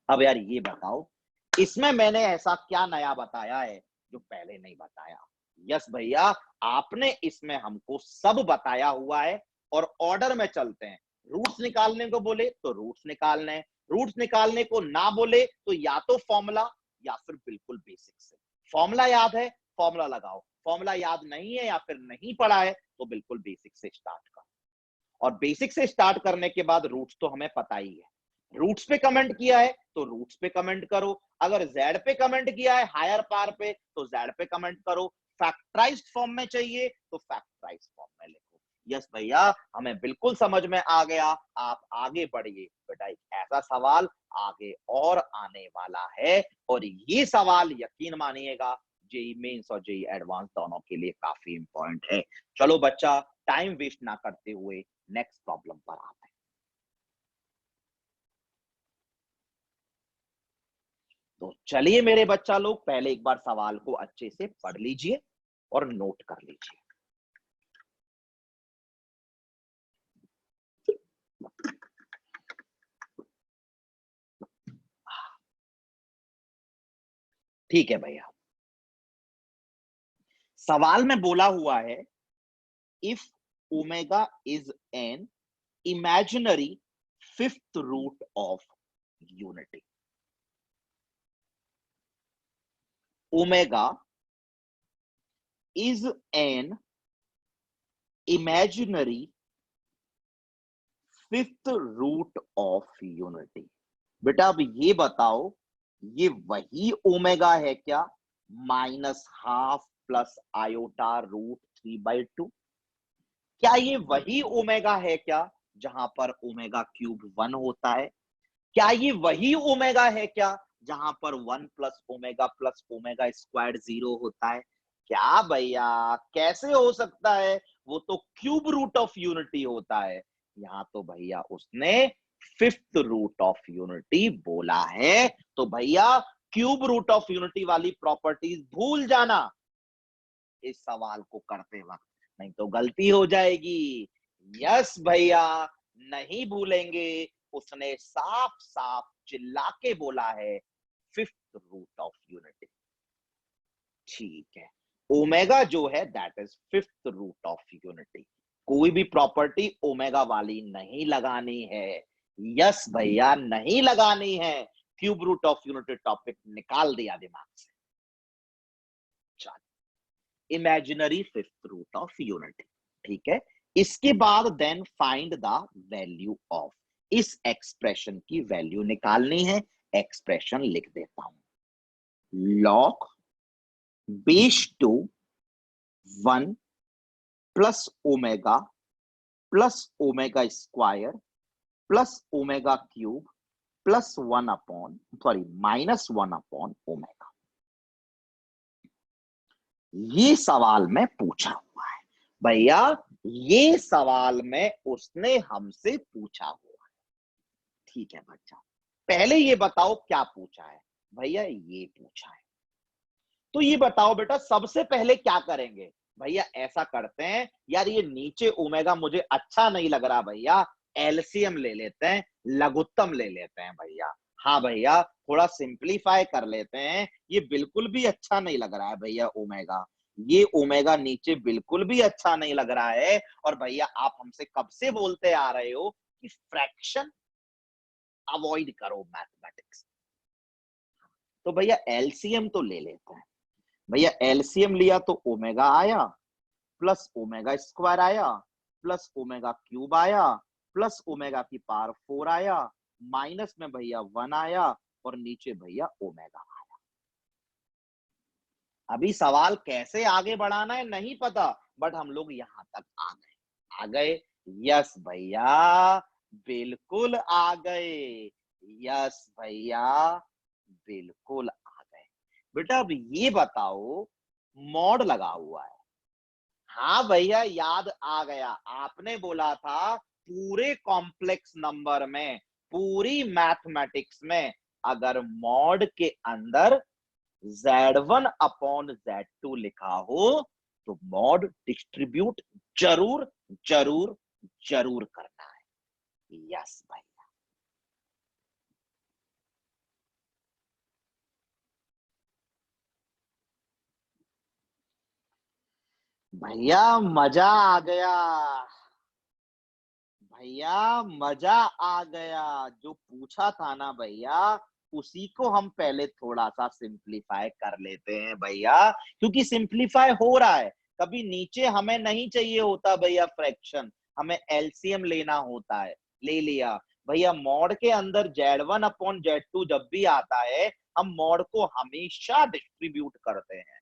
अब यार ये बताओ, इसमें मैंने ऐसा क्या नया बताया है जो पहले नहीं बताया? यस भैया आपने इसमें हमको सब बताया हुआ है। और ऑर्डर में चलते हैं। रूट्स निकालने को बोले तो रूट्स निकालने हैं, रूट्स निकालने को ना बोले तो या तो फॉर्मूला या फिर बिल्कुल बेसिक से। फॉर्मूला याद है, फॉर्मूला लगाओ। फॉर्मूला याद नहीं है या फिर नहीं पढ़ा है तो बिल्कुल बेसिक से स्टार्ट करो। और बेसिक से स्टार्ट करने के बाद रूट्स तो हमें पता ही है। रूट्स पे कमेंट किया है तो रूट्स पे कमेंट करो। अगर जेड पे कमेंट किया है हायर पावर पे तो जेड पे कमेंट करो। फैक्टराइज्ड फॉर्म में चाहिए तो फैक्टराइज्ड फॉर्म में लिखो। यस भैया हमें बिल्कुल समझ में आ गया। आप आगे बढ़िए बेटा। एक ऐसा सवाल आगे और आने वाला है और ये सवाल यकीन मानिएगा जेई मेंस और जेई एडवांस दोनों के लिए काफी इंपॉर्टेंट है। चलो बच्चा टाइम वेस्ट ना करते हुए नेक्स्ट प्रॉब्लम पर आते हैं। तो चलिए मेरे बच्चा लोग पहले एक बार सवाल को अच्छे से पढ़ लीजिए और नोट कर लीजिए। ठीक है भैया, सवाल में बोला हुआ है if omega is an imaginary fifth root of unity. Omega is an imaginary fifth root of unity। बेटा अब ये बताओ ये वही ओमेगा है क्या? Minus half plus iota root 3/2। क्या ये वही ओमेगा है क्या जहां पर ओमेगा क्यूब 1 होता है? क्या ये वही ओमेगा है क्या जहां पर 1 प्लस ओमेगा स्क्वायर 0 होता है? क्या भैया कैसे हो सकता है? वो तो क्यूब रूट ऑफ यूनिटी होता है। यहाँ तो भैया उसने फिफ्थ रूट ऑफ यूनिटी बोला है। तो भैया क्यूब रूट ऑफ यूनिटी वाली प्रॉपर्टीज भूल जाना इस सवाल को करते वक्त, नहीं तो गलती हो जाएगी। यस भैया नहीं भूलेंगे। उसने साफ साफ चिल्ला के बोला है फिफ्थ रूट ऑफ यूनिटी। ठीक है, ओमेगा जो है that is fifth root of unity. कोई भी प्रॉपर्टी ओमेगा वाली नहीं लगानी है। यस भैया नहीं लगानी है। Cube root of unity topic निकाल दिया दिमाग से। Imaginary fifth root of unity. ठीक है, इसके बाद then find the value of. इस एक्सप्रेशन की वैल्यू निकालनी है। एक्सप्रेशन लिख देता हूं। Log base two 1 plus omega square plus omega cube plus 1 upon minus 1 upon omega. ये सवाल में पूछा हुआ है भैया। ये सवाल में उसने हमसे पूछा हुआ है। ठीक है बच्चा, पहले ये बताओ क्या पूछा है? भैया ये पूछा है। तो ये बताओ बेटा सबसे पहले क्या करेंगे? भैया ऐसा करते हैं यार, ये नीचे ओमेगा मुझे अच्छा नहीं लग रहा भैया। एलसीएम ले लेते हैं, लघुत्तम ले लेते हैं भैया। हाँ भैया, थोड़ा सिंप्लीफाई कर लेते हैं। ये बिल्कुल भी अच्छा नहीं लग रहा है भैया ओमेगा, ये ओमेगा नीचे बिल्कुल भी अच्छा नहीं लग रहा है। और भैया आप हमसे कब से बोलते आ रहे हो कि फ्रैक्शन अवॉइड करो मैथमेटिक्स। तो भैया एलसीएम तो ले लेते हैं। भैया एलसीएम लिया तो ओमेगा आया, प्लस ओमेगा स्क्वायर आया, प्लस ओमेगा क्यूब आया, प्लस ओमेगा की पावर 4 आया, माइनस में भैया 1 आया, और नीचे भैया ओमेगा आया। अभी सवाल कैसे आगे बढ़ाना है नहीं पता, बट हम लोग यहां तक आ गए। आ गए? यस भैया, बिल्कुल आ गए। यस भैया, बिल्कुल आ गए। बेटा अब ये बताओ, मॉड लगा हुआ है। हाँ भैया, याद आ गया। आपने बोला था पूरे कॉम्प्लेक्स नंबर में, पूरी मैथमेटिक्स में, अगर मॉड के अंदर Z1 अपॉन Z2 लिखा हो तो मॉड डिस्ट्रीब्यूट जरूर जरूर जरूर करना है। यस भाई। भैया मजा आ गया, भैया मजा आ गया। जो पूछा था ना भैया, उसी को हम पहले थोड़ा सा सिंप्लीफाई कर लेते हैं भैया, क्योंकि सिंप्लीफाई हो रहा है। कभी नीचे हमें नहीं चाहिए होता भैया फ्रैक्शन, हमें एलसीएम लेना होता है। ले लिया भैया। मॉड के अंदर Z1 अपॉन Z2 जब भी आता है, हम मॉड को हमेशा डिस्ट्रीब्यूट करते हैं।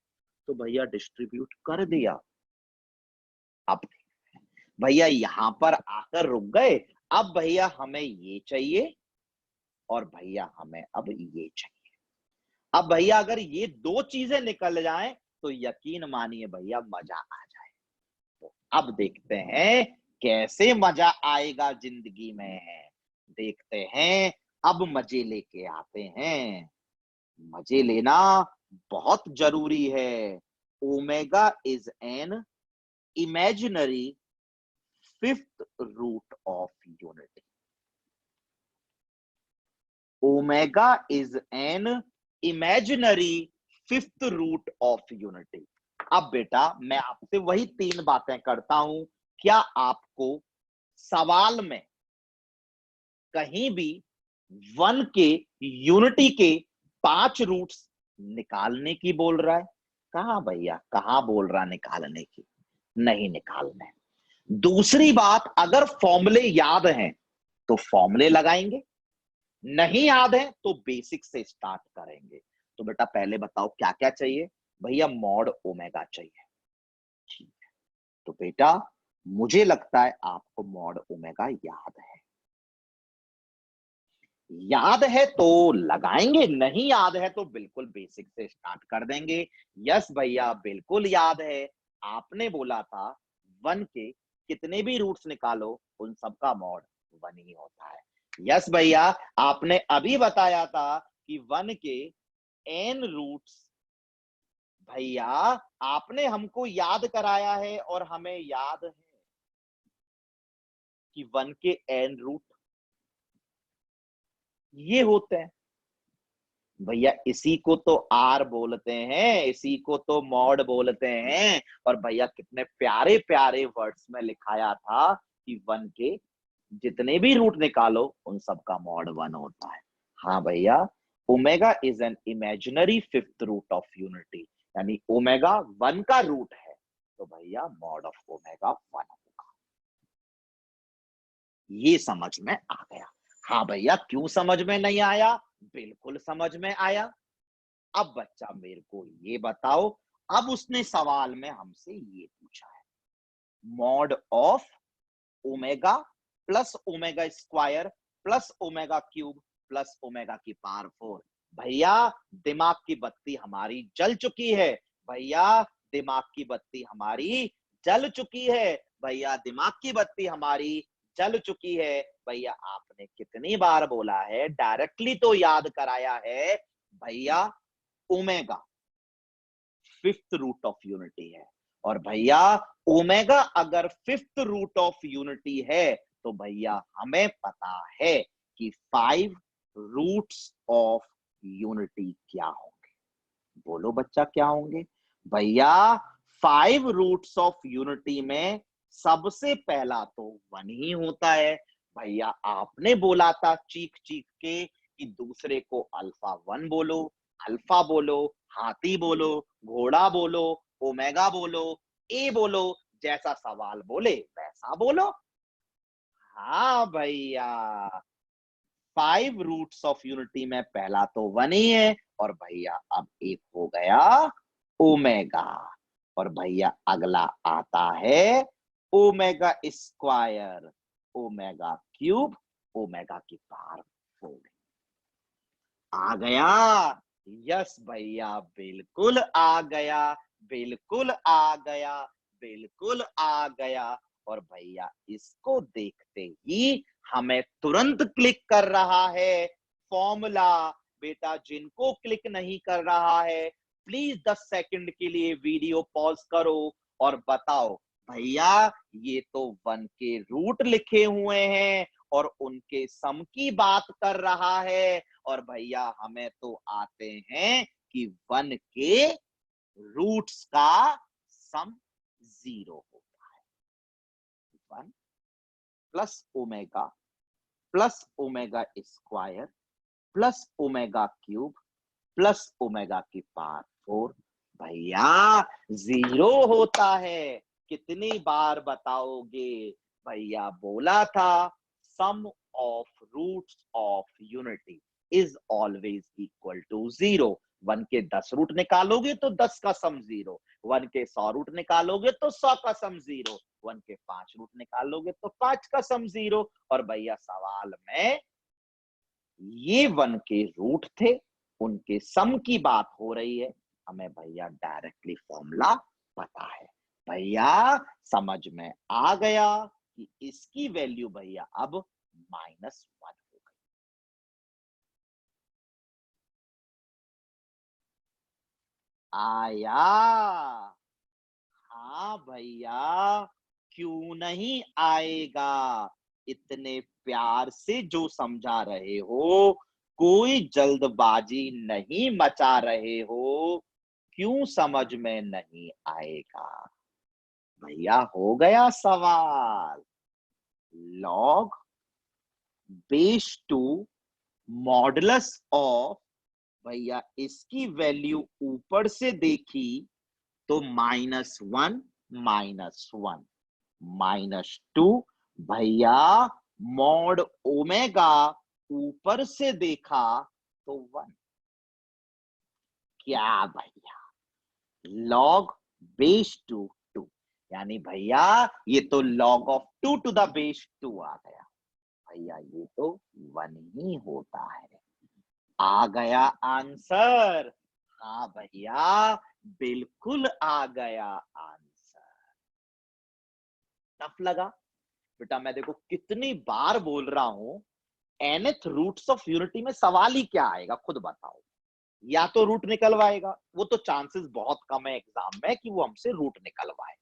तो भैया डिस्ट्रीब्यूट कर दिया। अब भैया यहां पर आकर रुक गए। अब भैया हमें ये चाहिए, और भैया हमें अब ये चाहिए। अब भैया अगर ये दो चीजें निकल जाएं तो यकीन मानिए भैया मजा आ जाए। तो अब देखते हैं कैसे मजा आएगा जिंदगी में। देखते हैं, अब मजे लेके आते हैं। मजे लेना बहुत जरूरी है। Omega is an imaginary fifth root of unity. Omega is an imaginary fifth root of unity. अब बेटा मैं आपसे वही तीन बातें करता हूं। क्या आपको सवाल में कहीं भी वन के यूनिटी के 5 रूट्स निकालने की बोल रहा है? कहा भैया, कहा बोल रहा निकालने की? नहीं निकालने। दूसरी बात, अगर फॉर्मूले याद हैं तो फॉर्मूले लगाएंगे, नहीं याद है तो बेसिक से स्टार्ट करेंगे। तो बेटा पहले बताओ क्या क्या चाहिए? भैया मॉड ओमेगा चाहिए। ठीक है, तो बेटा मुझे लगता है आपको मॉड ओमेगा याद है। याद है तो लगाएंगे, नहीं याद है तो बिल्कुल बेसिक से स्टार्ट कर देंगे। यस भैया, बिल्कुल याद है। आपने बोला था वन के कितने भी रूट्स निकालो, उन सबका मॉड वन ही होता है। यस भैया, आपने अभी बताया था कि वन के एन रूट्स, भैया आपने हमको याद कराया है और हमें याद है कि वन के एन रूट ये होते हैं। भैया इसी को तो आर बोलते हैं, इसी को तो मॉड बोलते हैं। और भैया कितने प्यारे प्यारे वर्ड्स में लिखाया था कि वन के जितने भी रूट निकालो उन सबका मॉड वन होता है। हाँ भैया, omega is an imaginary fifth root of unity, यानी ओमेगा वन का रूट है, तो भैया मॉड ऑफ ओमेगा वन होगा। ये समझ में आ गया? हाँ भैया, क्यों समझ में नहीं आया? बिल्कुल समझ में आया। अब बच्चा मेरे को ये बताओ, अब उसने सवाल में हमसे ये पूछा है, mod of omega plus omega square plus omega cube plus omega की पावर 4। भैया दिमाग की बत्ती हमारी जल चुकी है। भैया दिमाग की बत्ती हमारी जल चुकी है। भैया दिमाग की बत्ती हमारी जल चुकी है। भैया आपने कितनी बार बोला है, डायरेक्टली तो याद कराया है भैया, omega fifth root of unity है। और भैया ओमेगा अगर फिफ्थ रूट ऑफ यूनिटी है तो भैया हमें पता है कि 5 रूट्स ऑफ यूनिटी क्या होंगे। बोलो बच्चा क्या होंगे? भैया 5 रूट्स ऑफ यूनिटी में सबसे पहला तो 1 ही होता है। भैया आपने बोला था चीख चीख के कि दूसरे को अल्फा 1 बोलो, अल्फा बोलो, हाथी बोलो, घोड़ा बोलो, ओमेगा बोलो, ए बोलो, जैसा सवाल बोले वैसा बोलो। हाँ भैया 5 रूट्स ऑफ यूनिटी में पहला तो 1 ही है, और भैया अब एक हो गया ओमेगा, और भैया अगला आता है omega square, omega cube, omega की पावर 4। आ गया? यस भैया बिल्कुल आ गया, बिल्कुल आ गया, बिल्कुल आ गया। और भैया इसको देखते ही हमें तुरंत क्लिक कर रहा है फॉर्मूला। बेटा जिनको क्लिक नहीं कर रहा है प्लीज 10 सेकंड के लिए वीडियो पॉज करो और बताओ भैया ये तो 1 के रूट लिखे हुए हैं और उनके सम की बात कर रहा है, और भैया हमें तो आते हैं कि 1 के रूट्स का सम 0 होता है। 1 plus omega square plus omega cube plus omega की पावर 4 भैया 0 होता है। कितनी बार बताओगे? भैया बोला था sum of roots of unity is always equal to 0। 1 के 10 रूट निकालोगे तो 10 का सम 0, 1 के 100 रूट निकालोगे तो 100 का सम 0, 1 के 5 रूट निकालोगे तो 5 का सम 0। और भैया सवाल में ये 1 के रूट थे, उनके सम की बात हो रही है, हमें भैया डायरेक्टली फॉर्मूला पता है। भैया समझ में आ गया कि इसकी वैल्यू भैया अब -1 हो गई। आया? हाँ भैया क्यों नहीं आएगा? इतने प्यार से जो समझा रहे हो, कोई जल्दबाजी नहीं मचा रहे हो, क्यों समझ में नहीं आएगा? भैया हो गया सवाल। लॉग बेस 2 मॉडुलस ऑफ, भैया इसकी वैल्यू ऊपर से देखी तो -1 -1 -2 भैया मॉड ओमेगा ऊपर से देखा तो 1। क्या भैया? लॉग बेस 2 2, यानी भैया ये तो log of 2 to the base 2 आ गया। भैया ये तो 1 ही होता है। आ गया आंसर? हाँ भैया बिल्कुल आ गया आंसर। टफ लगा? बेटा मैं देखो कितनी बार बोल रहा हूं, nth रूट्स ऑफ यूनिटी में सवाल ही क्या आएगा खुद बताओ। या तो रूट निकलवाएगा, वो तो चांसेस बहुत कम है एग्जाम में कि वो हमसे रूट निकलवाए,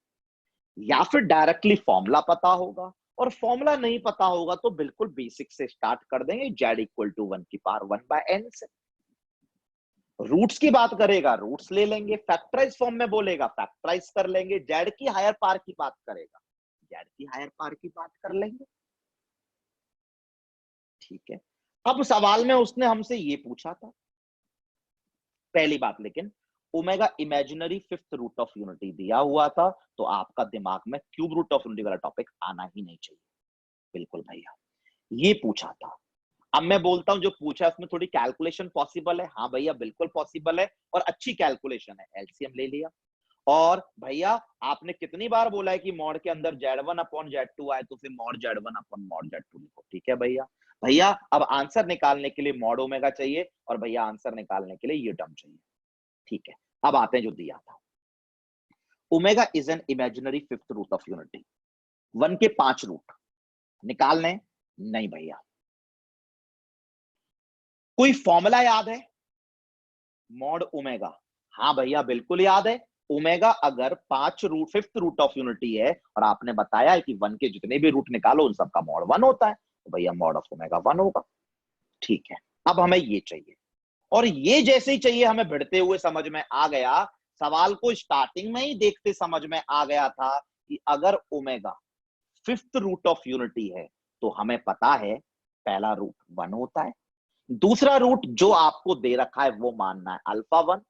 या फिर डायरेक्टली फॉर्मूला पता होगा, और फॉर्मूला नहीं पता होगा तो बिल्कुल बेसिक से स्टार्ट कर देंगे, z इक्वल टू 1 की पावर 1/n से। रूट्स की बात करेगा रूट्स ले लेंगे, फैक्टराइज फॉर्म में बोलेगा फैक्टराइज कर लेंगे, जेड की हायर पावर की बात करेगा जेड की हायर पावर की बात कर लेंगे। ठीक है, अब सवाल में उसने हमसे ये पूछा था पहली बात, लेकिन omega imaginary 5th root of unity दिया हुआ था, तो आपका दिमाग में क्यूब रूट ऑफ यूनिटी वाला टॉपिक आना ही नहीं चाहिए। बिल्कुल भैया ये पूछा था। अब मैं बोलता हूं जो पूछा है उसमें थोड़ी कैलकुलेशन पॉसिबल है। हाँ भैया बिल्कुल पॉसिबल है, और अच्छी कैलकुलेशन है, एलसीएम ले लिया। और भैया आपने कितनी बार बोला है कि मॉड के अंदर z1 अपॉन z2 आए, तो फिर mod z1 upon mod z2 लिखो। ठीक है भैया। भैया अब आंसर निकालने के लिए मॉड ओमेगा चाहिए, और भैया आंसर निकालने के लिए ये टर्म चाहिए। ठीक है, अब आते हैं जो दिया था। Omega is an imaginary 5th root of unity. 1 के 5 रूट निकालने? नहीं भैया। कोई फॉर्मूला याद है? Mod omega? हाँ भैया बिल्कुल याद है। ओमेगा अगर 5 रूट ऑफ यूनिटी है और आपने बताया है कि 1 के जितने भी रूट निकालो उन सबका मॉड 1 होता है, तो भैया मॉड ऑफ ओमेगा 1 होगा। ठीक है, अब हमें ये चाहिए, और ये जैसे ही चाहिए हमें भिड़ते हुए समझ में आ गया, सवाल को स्टार्टिंग में ही देखते समझ में आ गया था कि अगर omega 5th root of unity है तो हमें पता है पहला रूट 1 होता है, दूसरा रूट जो आपको दे रखा है वो मानना है अल्फा 1,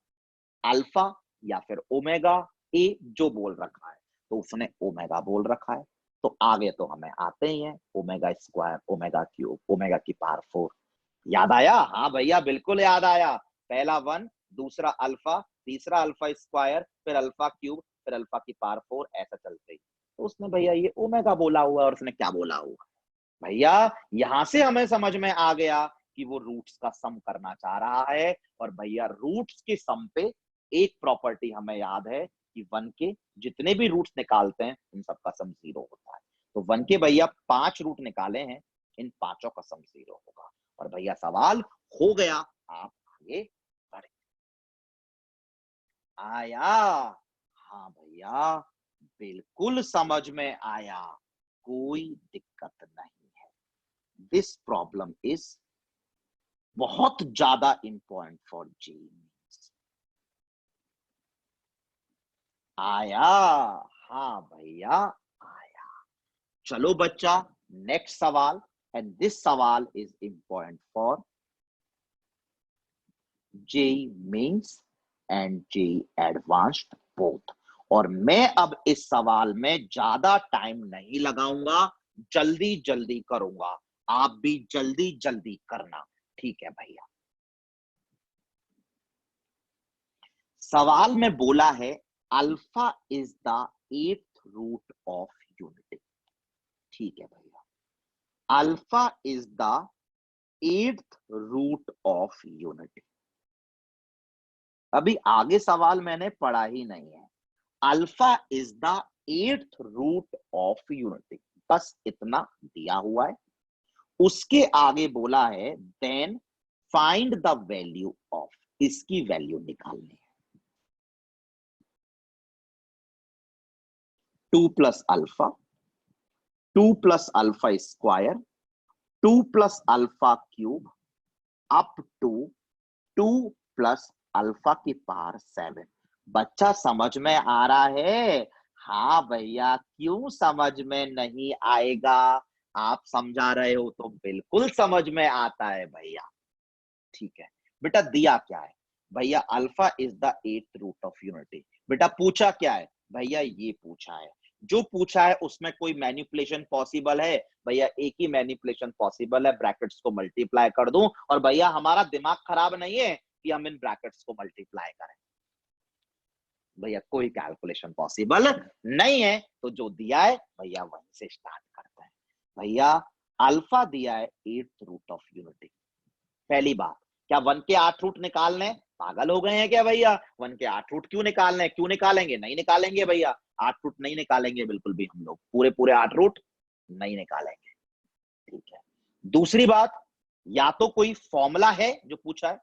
अल्फा या फिर ओमेगा ए जो बोल रखा है, तो उसने ओमेगा बोल रखा है। तो आगे तो हमें आते ही हैं, omega square, omega cube, omega की पावर 4। याद आया? हाँ भैया बिल्कुल याद आया। पहला 1, दूसरा अल्फा, तीसरा अल्फा स्क्वायर, फिर अल्फा क्यूब, फिर अल्फा की पावर 4, ऐसा चलते ही। तो उसने भैया ये ओमेगा बोला हुआ है, और उसने क्या बोला हुआ भैया, यहां से हमें समझ में आ गया कि वो रूट्स का सम करना चाह रहा है। और भैया रूट्स के सम पे एक प्रॉपर्टी हमें याद है कि 1 के जितने भी रूट्स निकालते हैं उन सबका सम 0 होता है। तो 1 के भैया 5 रूट निकाले हैं, इन पांचों का सम 0 होगा। और भैया सवाल हो गया, आप आगे बढ़े। आया? हाँ भैया बिल्कुल समझ में आया, कोई दिक्कत नहीं है। दिस प्रॉब्लम इज बहुत ज्यादा इंपॉर्टेंट फॉर जी। आया? हाँ भैया आया। चलो बच्चा, नेक्स्ट सवाल, एंड दिस सवाल is important for JEE mains and JEE Advanced both. और मैं अब इस सवाल में ज्यादा टाइम नहीं लगाऊंगा, जल्दी जल्दी करूंगा, आप भी जल्दी जल्दी करना। ठीक है भैया, सवाल में बोला है alpha is the 8th root of unity. ठीक है भैया, alpha is the 8th root of unity. अभी आगे सवाल मैंने पढ़ा ही नहीं है। Alpha is the 8th root of unity, बस इतना दिया हुआ है। उसके आगे बोला है then find the value of, इसकी वैल्यू निकालनी है। 2 plus alpha, 2 plus alpha square, 2 plus alpha cube, up to 2 plus alpha की पावर 7। बच्चा समझ में आ रहा है? हाँ भैया, क्यों समझ में नहीं आएगा? आप समझा रहे हो तो बिल्कुल समझ में आता है भैया। ठीक है बेटा, दिया क्या है भैया? Alpha is the 8th root of unity. बेटा पूछा क्या है भैया? ये पूछा है। जो पूछा है उसमें कोई मैनिपुलेशन पॉसिबल है भैया? एक ही मैनिपुलेशन पॉसिबल है, ब्रैकेट्स को मल्टीप्लाई कर दूं। और भैया हमारा दिमाग खराब नहीं है कि हम इन ब्रैकेट्स को मल्टीप्लाई करें, भैया कोई कैलकुलेशन पॉसिबल नहीं है। तो जो दिया है भैया वहीं से स्टार्ट करते हैं। भैया अल्फा दिया है 8th रूट ऑफ यूनिटी। पहली बात, क्या 1 के 8 रूट निकालने? पागल हो गए हैं क्या भैया? 1 के 8 रूट क्यों निकालने? क्यों निकालेंगे? नहीं निकालेंगे भैया, 8 रूट नहीं निकालेंगे बिल्कुल भी, हम लोग पूरे पूरे 8 रूट नहीं निकालेंगे। ठीक है, दूसरी बात, या तो कोई फॉर्मूला है जो पूछा है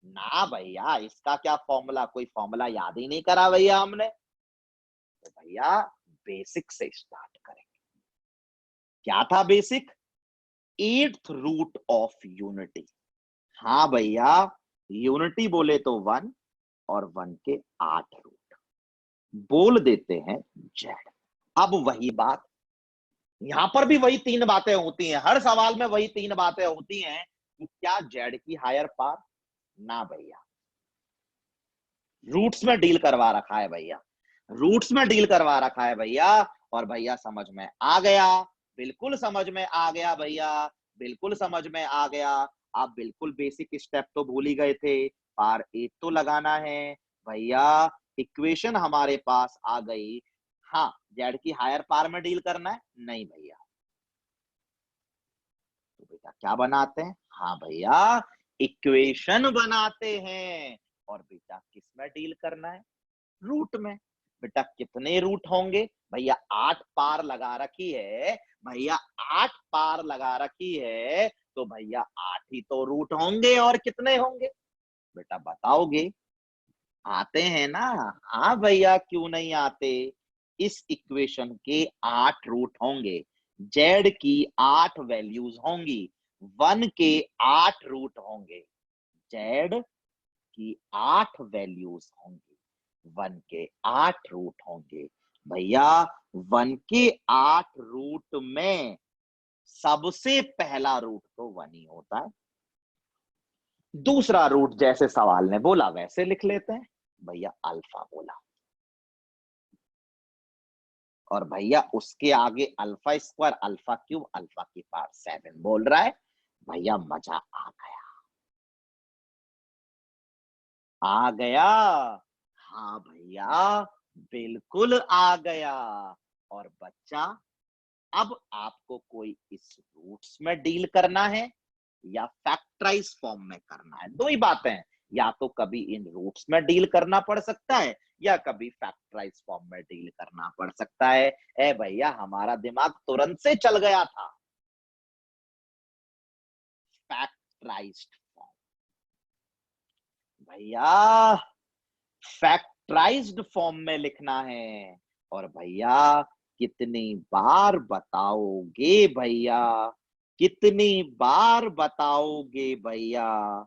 ना भैया, इसका क्या फॉर्मूला? कोई फॉर्मूला याद ही नहीं करा भैया हमने। तो भैया बेसिक से स्टार्ट करेंगे। क्या था basic? 8th root of unity. हाँ भैया, यूनिटी बोले तो 1, और 1 के 8 रूट बोल देते हैं जेड। अब वही बात, यहां पर भी वही 3 बातें होती हैं, हर सवाल में वही 3 बातें होती हैं कि क्या जेड की हायर पावर? ना भैया, रूट्स में डील करवा रखा है भैया, रूट्स में डील करवा रखा है भैया। और भैया समझ में आ गया, बिल्कुल समझ में आ गया भैया, बिल्कुल समझ में आ गया। आप बिल्कुल बेसिक स्टेप तो भूल ही गए थे, पार 8 तो लगाना है भैया। इक्वेशन हमारे पास आ गई। हाँ, जेड की हायर पावर में डील करना है? नहीं भैया, तो बेटा क्या बनाते हैं? हाँ भैया, इक्वेशन बनाते हैं। और बेटा किस में डील करना है? रूट में। बेटा कितने रूट होंगे भैया? 8 पार लगा रखी है भैया, 8 पार लगा रखी है, तो भैया 8 ही तो रूट होंगे, और कितने होंगे बेटा बताओगे? आते हैं ना। हाँ भैया, क्यों नहीं आते। इस इक्वेशन के 8 रूट होंगे, जेड की 8 वैल्यूज होंगी, 1 के 8 रूट होंगे, जेड की 8 वैल्यूज होंगी, 1 के 8 रूट होंगे। भैया 1 के 8 रूट में सबसे पहला रूट तो 1 ही होता है। दूसरा रूट जैसे सवाल ने बोला वैसे लिख लेते हैं। भैया अल्फा बोला, और भैया उसके आगे alpha square, alpha cube, alpha की पावर 7 बोल रहा है। भैया मजा आ गया, आ गया। हाँ भैया, बिल्कुल आ गया। और बच्चा, अब आपको कोई इस रूट्स में डील करना है या फैक्टराइज फॉर्म में करना है। दो ही बातें हैं, या तो कभी इन रूट्स में डील करना पड़ सकता है या कभी फैक्टराइज फॉर्म में डील करना पड़ सकता है। ए भैया, हमारा दिमाग तुरंत से चल गया था फैक्टराइज्ड फॉर्म। भैया फैक्टराइज्ड फॉर्म में लिखना है। और भैया कितनी बार बताओगे भैया, कितनी बार बताओगे भैया,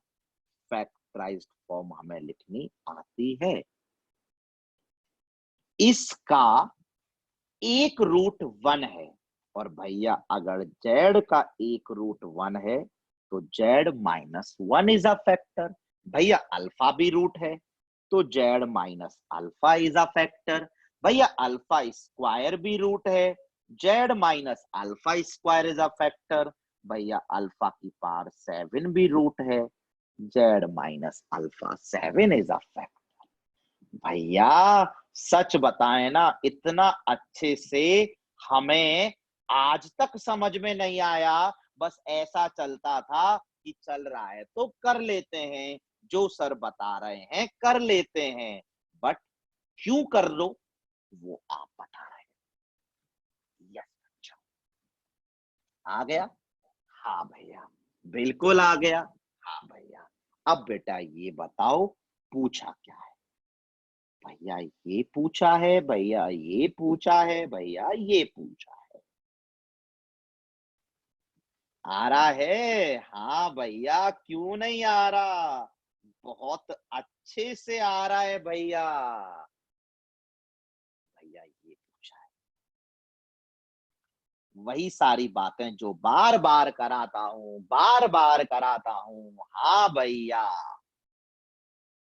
फैक्टराइज्ड फॉर्म हमें लिखनी आती है। इसका एक रूट 1 है, और भैया अगर जेड का एक रूट 1 है तो Z minus 1 is a factor. भैया अल्फा भी रूट है तो Z minus alpha is a factor. भैया अल्फा स्क्वायर भी रूट है, Z minus alpha square is a factor. भैया अल्फा की पावर 7 भी रूट है, Z minus alpha 7 is a factor. भैया सच बताएं ना, इतना अच्छे से हमें आज तक समझ में नहीं आया। बस ऐसा चलता था कि चल रहा है तो कर लेते हैं, जो सर बता रहे हैं कर लेते हैं, बट क्यों कर लो वो आप बता रहे हैं। यस अच्छा, आ गया। हाँ भैया, बिल्कुल आ गया। हाँ भैया, अब बेटा ये बताओ पूछा क्या है। भैया ये पूछा है, भैया ये पूछा है, भैया ये पूछा है। आ रहा है। हाँ भैया, क्यों नहीं आ रहा, बहुत अच्छे से आ रहा है भैया। भैया ये पूछा है, वही सारी बातें जो बार बार कराता हूं, बार बार कराता हूं। हाँ भैया,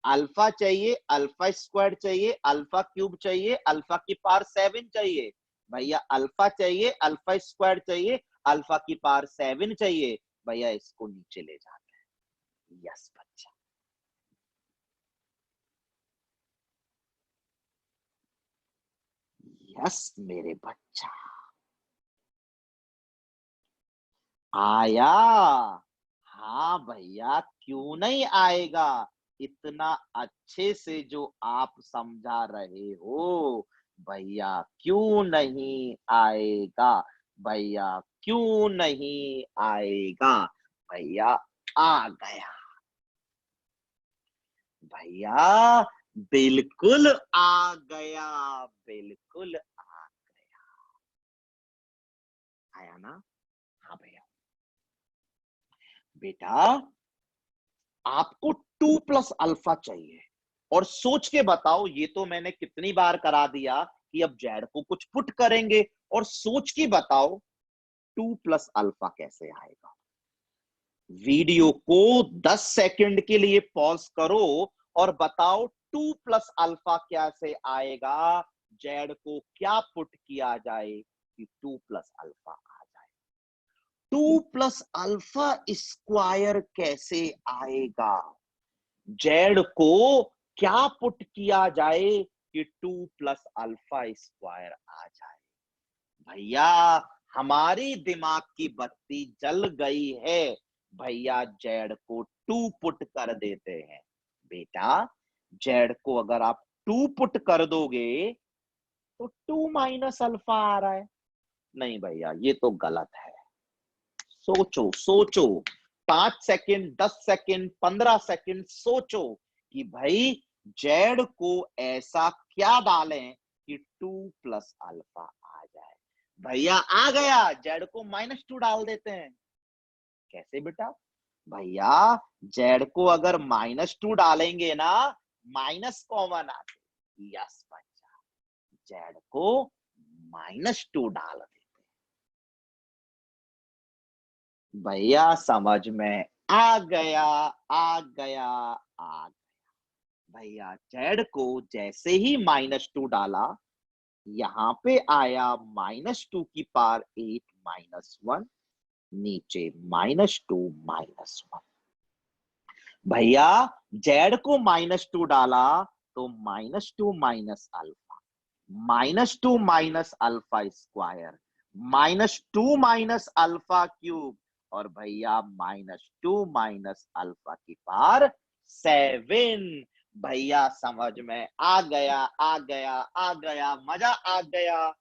अल्फा चाहिए, अल्फा स्क्वायर चाहिए, अल्फा क्यूब चाहिए, अल्फा की पावर 7 चाहिए। भैया अल्फा चाहिए, अल्फा स्क्वायर चाहिए, अल्फा की पावर 7 चाहिए। भैया इसको नीचे ले जाते हैं। यस बच्चा, यस मेरे बच्चा, आया। हाँ भैया, क्यों नहीं आएगा। इतना अच्छे से जो आप समझा रहे हो, भैया क्यों नहीं आएगा। भैया क्यों नहीं आएगा। भैया आ गया। भैया बिल्कुल आ गया, बिल्कुल आ गया। आया ना। हाँ भैया, बेटा आपको 2 प्लस अल्फा चाहिए, और सोच के बताओ, ये तो मैंने कितनी बार करा दिया कि अब जेड को कुछ पुट करेंगे, और सोच के बताओ 2 प्लस अल्फा कैसे आएगा। वीडियो को 10 सेकंड के लिए पॉज करो और बताओ 2 प्लस अल्फा कैसे आएगा। जेड को क्या पुट किया जाए कि 2 प्लस अल्फा आ जाए। 2 प्लस अल्फा स्क्वायर कैसे आएगा। जेड को क्या पुट किया जाए कि 2 प्लस अल्फा स्क्वायर आ जाए। भैया हमारी दिमाग की बत्ती जल गई है। भैया जेड को 2 पुट कर देते हैं। बेटा जेड को अगर आप 2 पुट कर दोगे तो 2 माइनस अल्फा आ रहा है। नहीं भैया, ये तो गलत है। सोचो सोचो, 5 सेकंड, 10 सेकंड, 15 सेकंड सोचो कि भाई जेड को ऐसा क्या डालें कि 2 प्लस अल्फा आ जाए। भैया आ गया, जेड को -2 डाल देते हैं। कैसे बेटा? भैया जेड को अगर -2 डालेंगे ना, माइनस कॉमन आते। यस बच्चा, जेड को -2 डाल देते। भैया समझ में आ गया, आ गया, आ गया। भैया जेड को जैसे ही -2 डाला, यहां पे आया -2 की पावर 8 -1, नीचे -2 -1। भैया जेड को -2 डाला तो -2 minus alpha, -2 minus alpha square, -2 minus alpha cube, और भैया -2 माइनस अल्फा की पावर 7। भैया समझ में आ गया, आ गया, आ गया, मजा आ गया।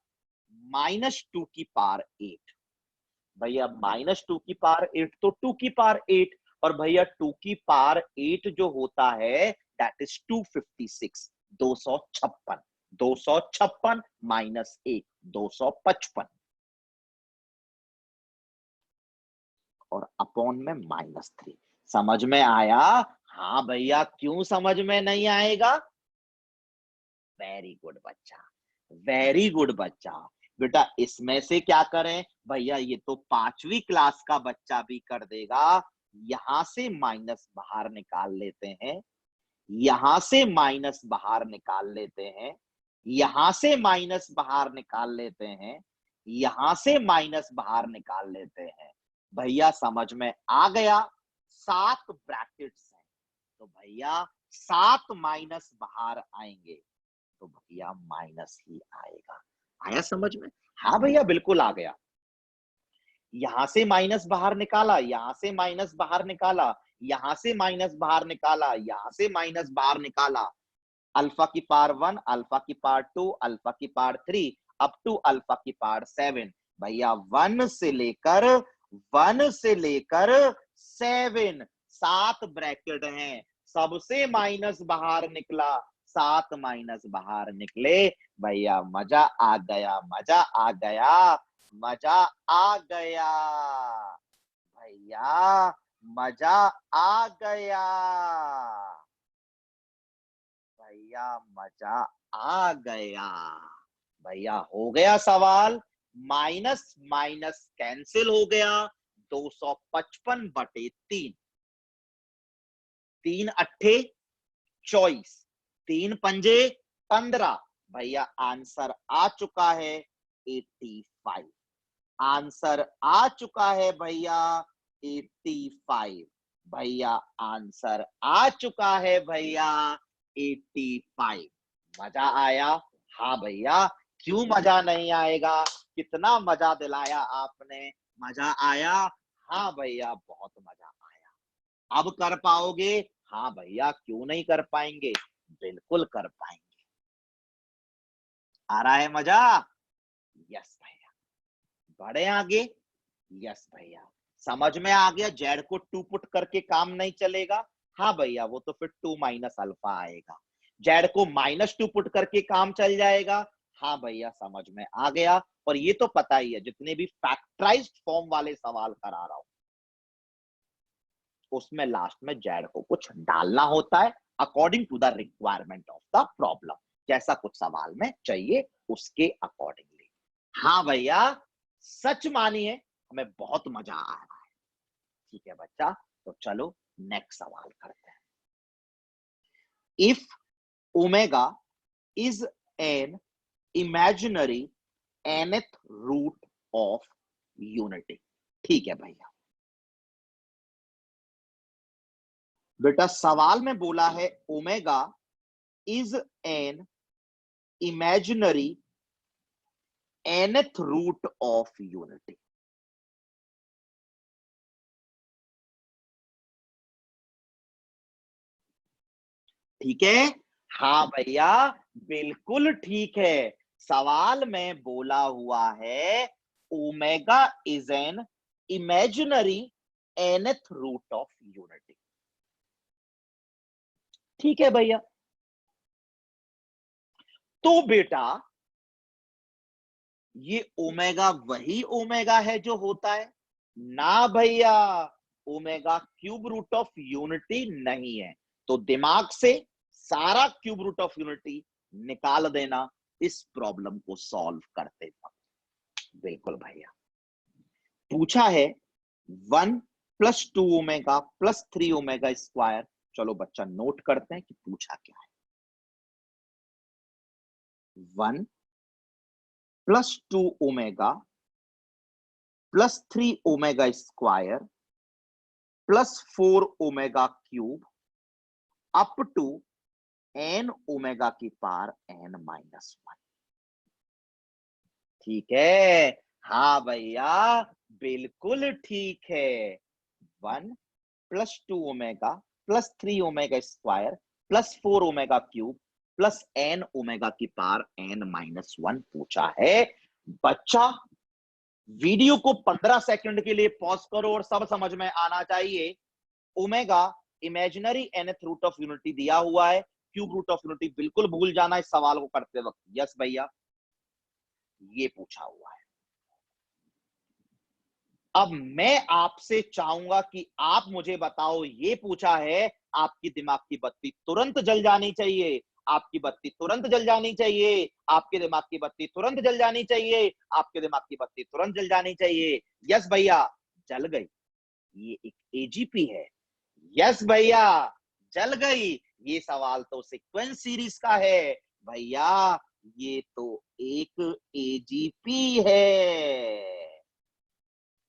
-2 की पावर 8। भैया -2 की पावर 8 तो 2 की पावर 8, और भैया 2 की पावर 8 जो होता है दैट इज 256, 256। 256 माइनस 1, 255, और अपॉन में -3। समझ में आया? हाँ भैया, क्यों समझ में नहीं आएगा? वेरी गुड बच्चा, वेरी गुड बच्चा। बेटा इसमें से क्या करें? भैया ये तो 5वीं क्लास का बच्चा भी कर देगा। यहां से माइनस बाहर निकाल लेते हैं, यहां से माइनस बाहर निकाल लेते हैं, यहां से माइनस बाहर निकाल लेते हैं, यहां से माइनस बाहर निकाल लेते हैं। भैया समझ में आ गया? 7 ब्रैकेट्स हैं, तो भैया 7 माइनस बाहर आएंगे, तो भैया माइनस ही आएगा। आया समझ में? हाँ भैया बिल्कुल आ गया। यहां से माइनस बाहर निकाला, यहां से माइनस बाहर निकाला, यहां से माइनस बाहर निकाला, यहां से माइनस बाहर निकाला। अल्फा की पावर 1, अल्फा की पावर 2, अल्फा की पावर 3, अप टू अल्फा की पावर 7। भैया 1 से लेकर 7, 7 ब्रैकेट हैं, सबसे माइनस बाहर निकला, 7 माइनस बाहर निकले। भैया मजा आ गया, मजा आ गया, मजा आ गया। भैया मजा आ गया। भैया मजा आ गया। भैया हो गया सवाल। माइनस माइनस कैंसिल हो गया, 255/3। 3 अट्ठे 24, 3 पंजे 15। भैया आंसर आ चुका है 85। आंसर आ चुका है भैया 85। भैया आंसर आ चुका है भैया 85। मजा आया? हाँ भैया, क्यों मजा नहीं आएगा? कितना मजा दिलाया आपने। मजा आया? हाँ भैया बहुत मजा आया। अब कर पाओगे? हाँ भैया, क्यों नहीं कर पाएंगे, बिल्कुल कर पाएंगे। आ रहा है मजा? यस भैया। बढ़े आगे? यस भैया। समझ में आ गया? जेड को 2 पुट करके काम नहीं चलेगा। हाँ भैया, वो तो फिर 2 माइनस अल्फा आएगा। जेड को -2 पुट करके काम चल जाएगा। हाँ भैया समझ में आ गया। और ये तो पता ही है, जितने भी फैक्टराइज्ड फॉर्म वाले सवाल करा रहा हूं, उसमें लास्ट में जेड को कुछ डालना होता है according to the requirement of the problem. जैसा कुछ सवाल में चाहिए उसके अकॉर्डिंगली। हाँ भैया, सच मानिए हमें बहुत मजा आ रहा है। ठीक है बच्चा, तो चलो नेक्स्ट सवाल करते हैं। If omega is an imaginary nth root of unity. ठीक है भैया। बेटा सवाल में बोला है omega is an imaginary nth root of unity. ठीक है? हाँ भैया बिल्कुल ठीक है। सवाल में बोला हुआ है omega is an imaginary nth root of unity. ठीक है भैया, तो बेटा ये ओमेगा वही ओमेगा है जो होता है ना भैया, omega cube root of unity नहीं है। तो दिमाग से सारा क्यूब रूट ऑफ यूनिटी निकाल देना इस प्रॉब्लम को सॉल्व करते वक्त। बिल्कुल भैया, पूछा है 1 + 2 ओमेगा + 3 ओमेगा स्क्वायर। चलो बच्चा नोट करते हैं कि पूछा क्या है। 1 + 2 omega + 3 omega square +4 omega cube up to n omega की पावर n-1। ठीक है? हाँ भैया, बिल्कुल ठीक है। 1 + 2 omega + 3 omega square +4 omega cube n omega की पावर n-1 पूछा है। बच्चा वीडियो को 15 सेकंड के लिए पॉज करो और सब समझ में आना चाहिए। Omega imaginary nth root of unity दिया हुआ है, क्यूब रूट ऑफ यूनिटी बिल्कुल भूल जाना इस सवाल को करते वक्त। यस भैया, ये पूछा हुआ है। अब मैं आपसे चाहूंगा कि आप मुझे बताओ, ये पूछा है, आपकी दिमाग की बत्ती तुरंत जल जानी चाहिए, आपकी बत्ती तुरंत जल जानी चाहिए, आपके दिमाग की बत्ती तुरंत जल जानी चाहिए, आपके दिमाग की बत्ती तुरंत जल जानी चाहिए। यस भैया, जल गई। ये एक एजीपी है। यस भैया, जल गई। ये सवाल तो सीक्वेंस सीरीज का है भैया, ये तो एक एजीपी है।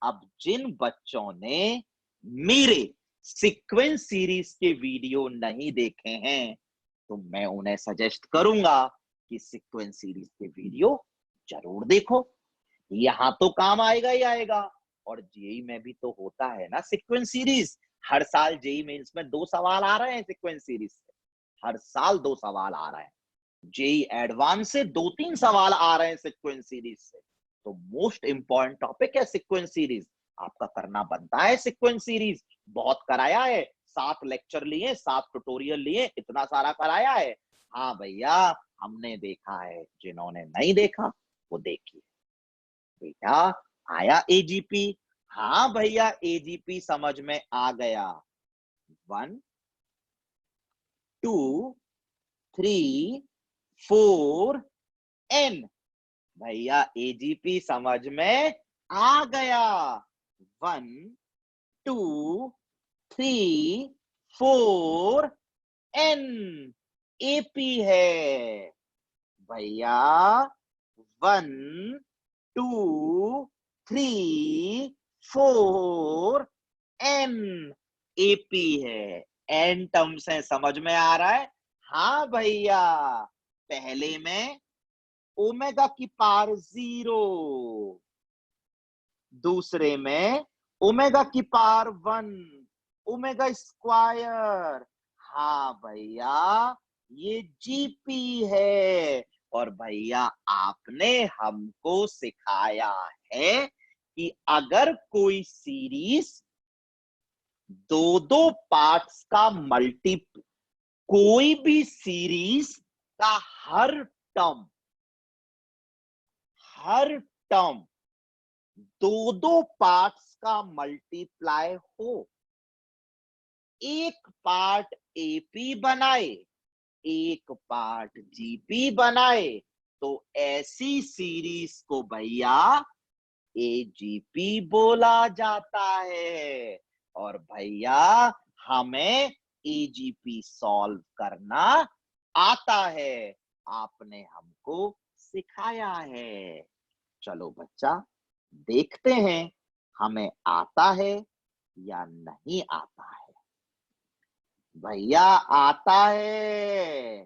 अब जिन बच्चों ने मेरे सीक्वेंस सीरीज के वीडियो नहीं देखे हैं, तो मैं उन्हें सजेस्ट करूंगा कि सीक्वेंस सीरीज के वीडियो जरूर देखो। यहां तो काम आएगा ही आएगा। और जेई में भी तो होता है ना सीक्वेंस सीरीज। हर साल जेई मेंस में 2 सवाल आ रहे हैं सीक्वेंस सीरीज से। हर साल 2 सवाल आ रहे हैं। जेई एडवांस से 2-3 सवाल आ रहे हैं सीक्वेंस सीरीज से। तो मोस्ट इंपॉर्टेंट टॉपिक है सीक्वेंस सीरीज। आपका करना बनता है सीक्वेंस सीरीज। बहुत कराया है, 7 लेक्चर लिए, 7 ट्यूटोरियल लिए, इतना सारा कराया है। हाँ भैया, हमने देखा है। जिन्होंने नहीं देखा वो देखिए। बेटा आया एजीपी? हाँ भैया, एजीपी समझ में आ गया। 1 2 3 4 n। भैया एजीपी समझ में आ गया। 1 2 3 4 n एपी है भैया। 1 2 3 4 n एपी है। एन टर्म्स है, समझ में आ रहा है? हाँ भैया, पहले में ओमेगा की पावर 0, दूसरे में ओमेगा की पावर 1, ओमेगा स्क्वायर। हाँ भैया, ये जीपी है। और भैया आपने हमको सिखाया है कि अगर कोई सीरीज दो दो पार्ट्स का मल्टीपल, कोई भी सीरीज का हर टर्म दो दो पार्ट्स का मल्टीप्लाई हो, एक पार्ट एपी बनाए, एक पार्ट जीपी बनाए, तो ऐसी सीरीज को भैया एजीपी बोला जाता है। और भैया हमें एजीपी सॉल्व करना आता है, आपने हमको सिखाया है। चलो बच्चा, देखते हैं हमें आता है या नहीं आता है। भैया आता है।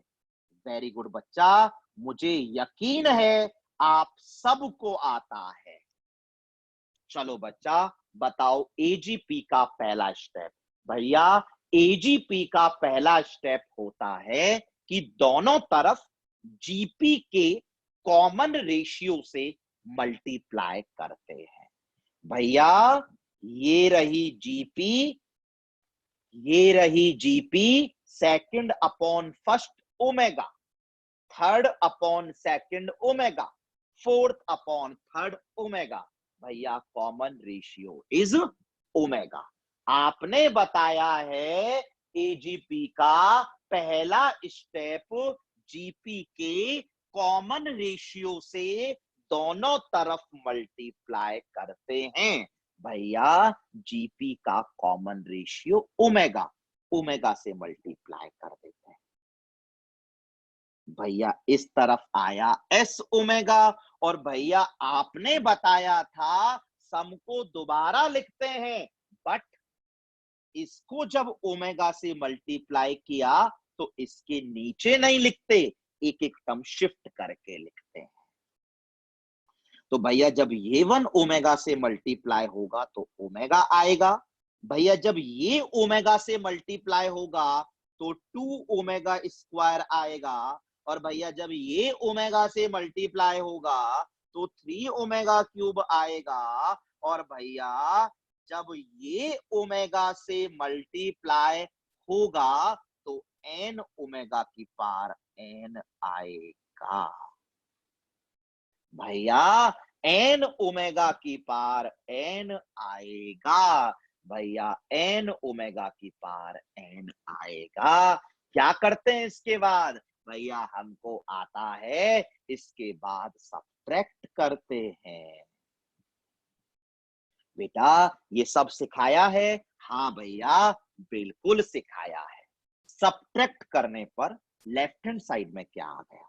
वेरी गुड बच्चा, मुझे यकीन है आप सबको आता है। चलो बच्चा, बताओ एजीपी का पहला स्टेप। भैया एजीपी का पहला स्टेप होता है कि दोनों तरफ जीपी के कॉमन रेशियो से मल्टीप्लाई करते हैं। भैया ये रही जीपी, ये रही GP second upon first omega. Third upon second omega, fourth upon third omega. भैया कॉमन रेशियो इज ओमेगा। आपने बताया है एजीपी का पहला स्टेप जीपी के कॉमन रेशियो से दोनों तरफ मल्टीप्लाई करते हैं। भैया जीपी का कॉमन रेशियो ओमेगा, ओमेगा से मल्टीप्लाई कर देते हैं। भैया इस तरफ आया एस ओमेगा, और भैया आपने बताया था सम को दोबारा लिखते हैं, बट इसको जब ओमेगा से मल्टीप्लाई किया तो इसके नीचे नहीं लिखते, एक एक टर्म शिफ्ट करके लिखते हैं। तो भैया जब ये 1 ओमेगा से मल्टीप्लाई होगा तो ओमेगा आएगा। भैया जब ये ओमेगा से मल्टीप्लाई होगा तो 2 ओमेगा स्क्वायर आएगा। और भैया जब ये ओमेगा से मल्टीप्लाई होगा तो 3 ओमेगा क्यूब आएगा। और भैया जब ये ओमेगा से मल्टीप्लाई होगा तो n ओमेगा की पावर n आएगा। भैया n ओमेगा की पावर n आएगा। भैया n ओमेगा की पावर n आएगा। क्या करते हैं इसके बाद? भैया हमको आता है, इसके बाद सब्ट्रैक्ट करते हैं। बेटा ये सब सिखाया है? हाँ भैया बिल्कुल सिखाया है। सब्ट्रैक्ट करने पर लेफ्ट हैंड साइड में क्या आ गया?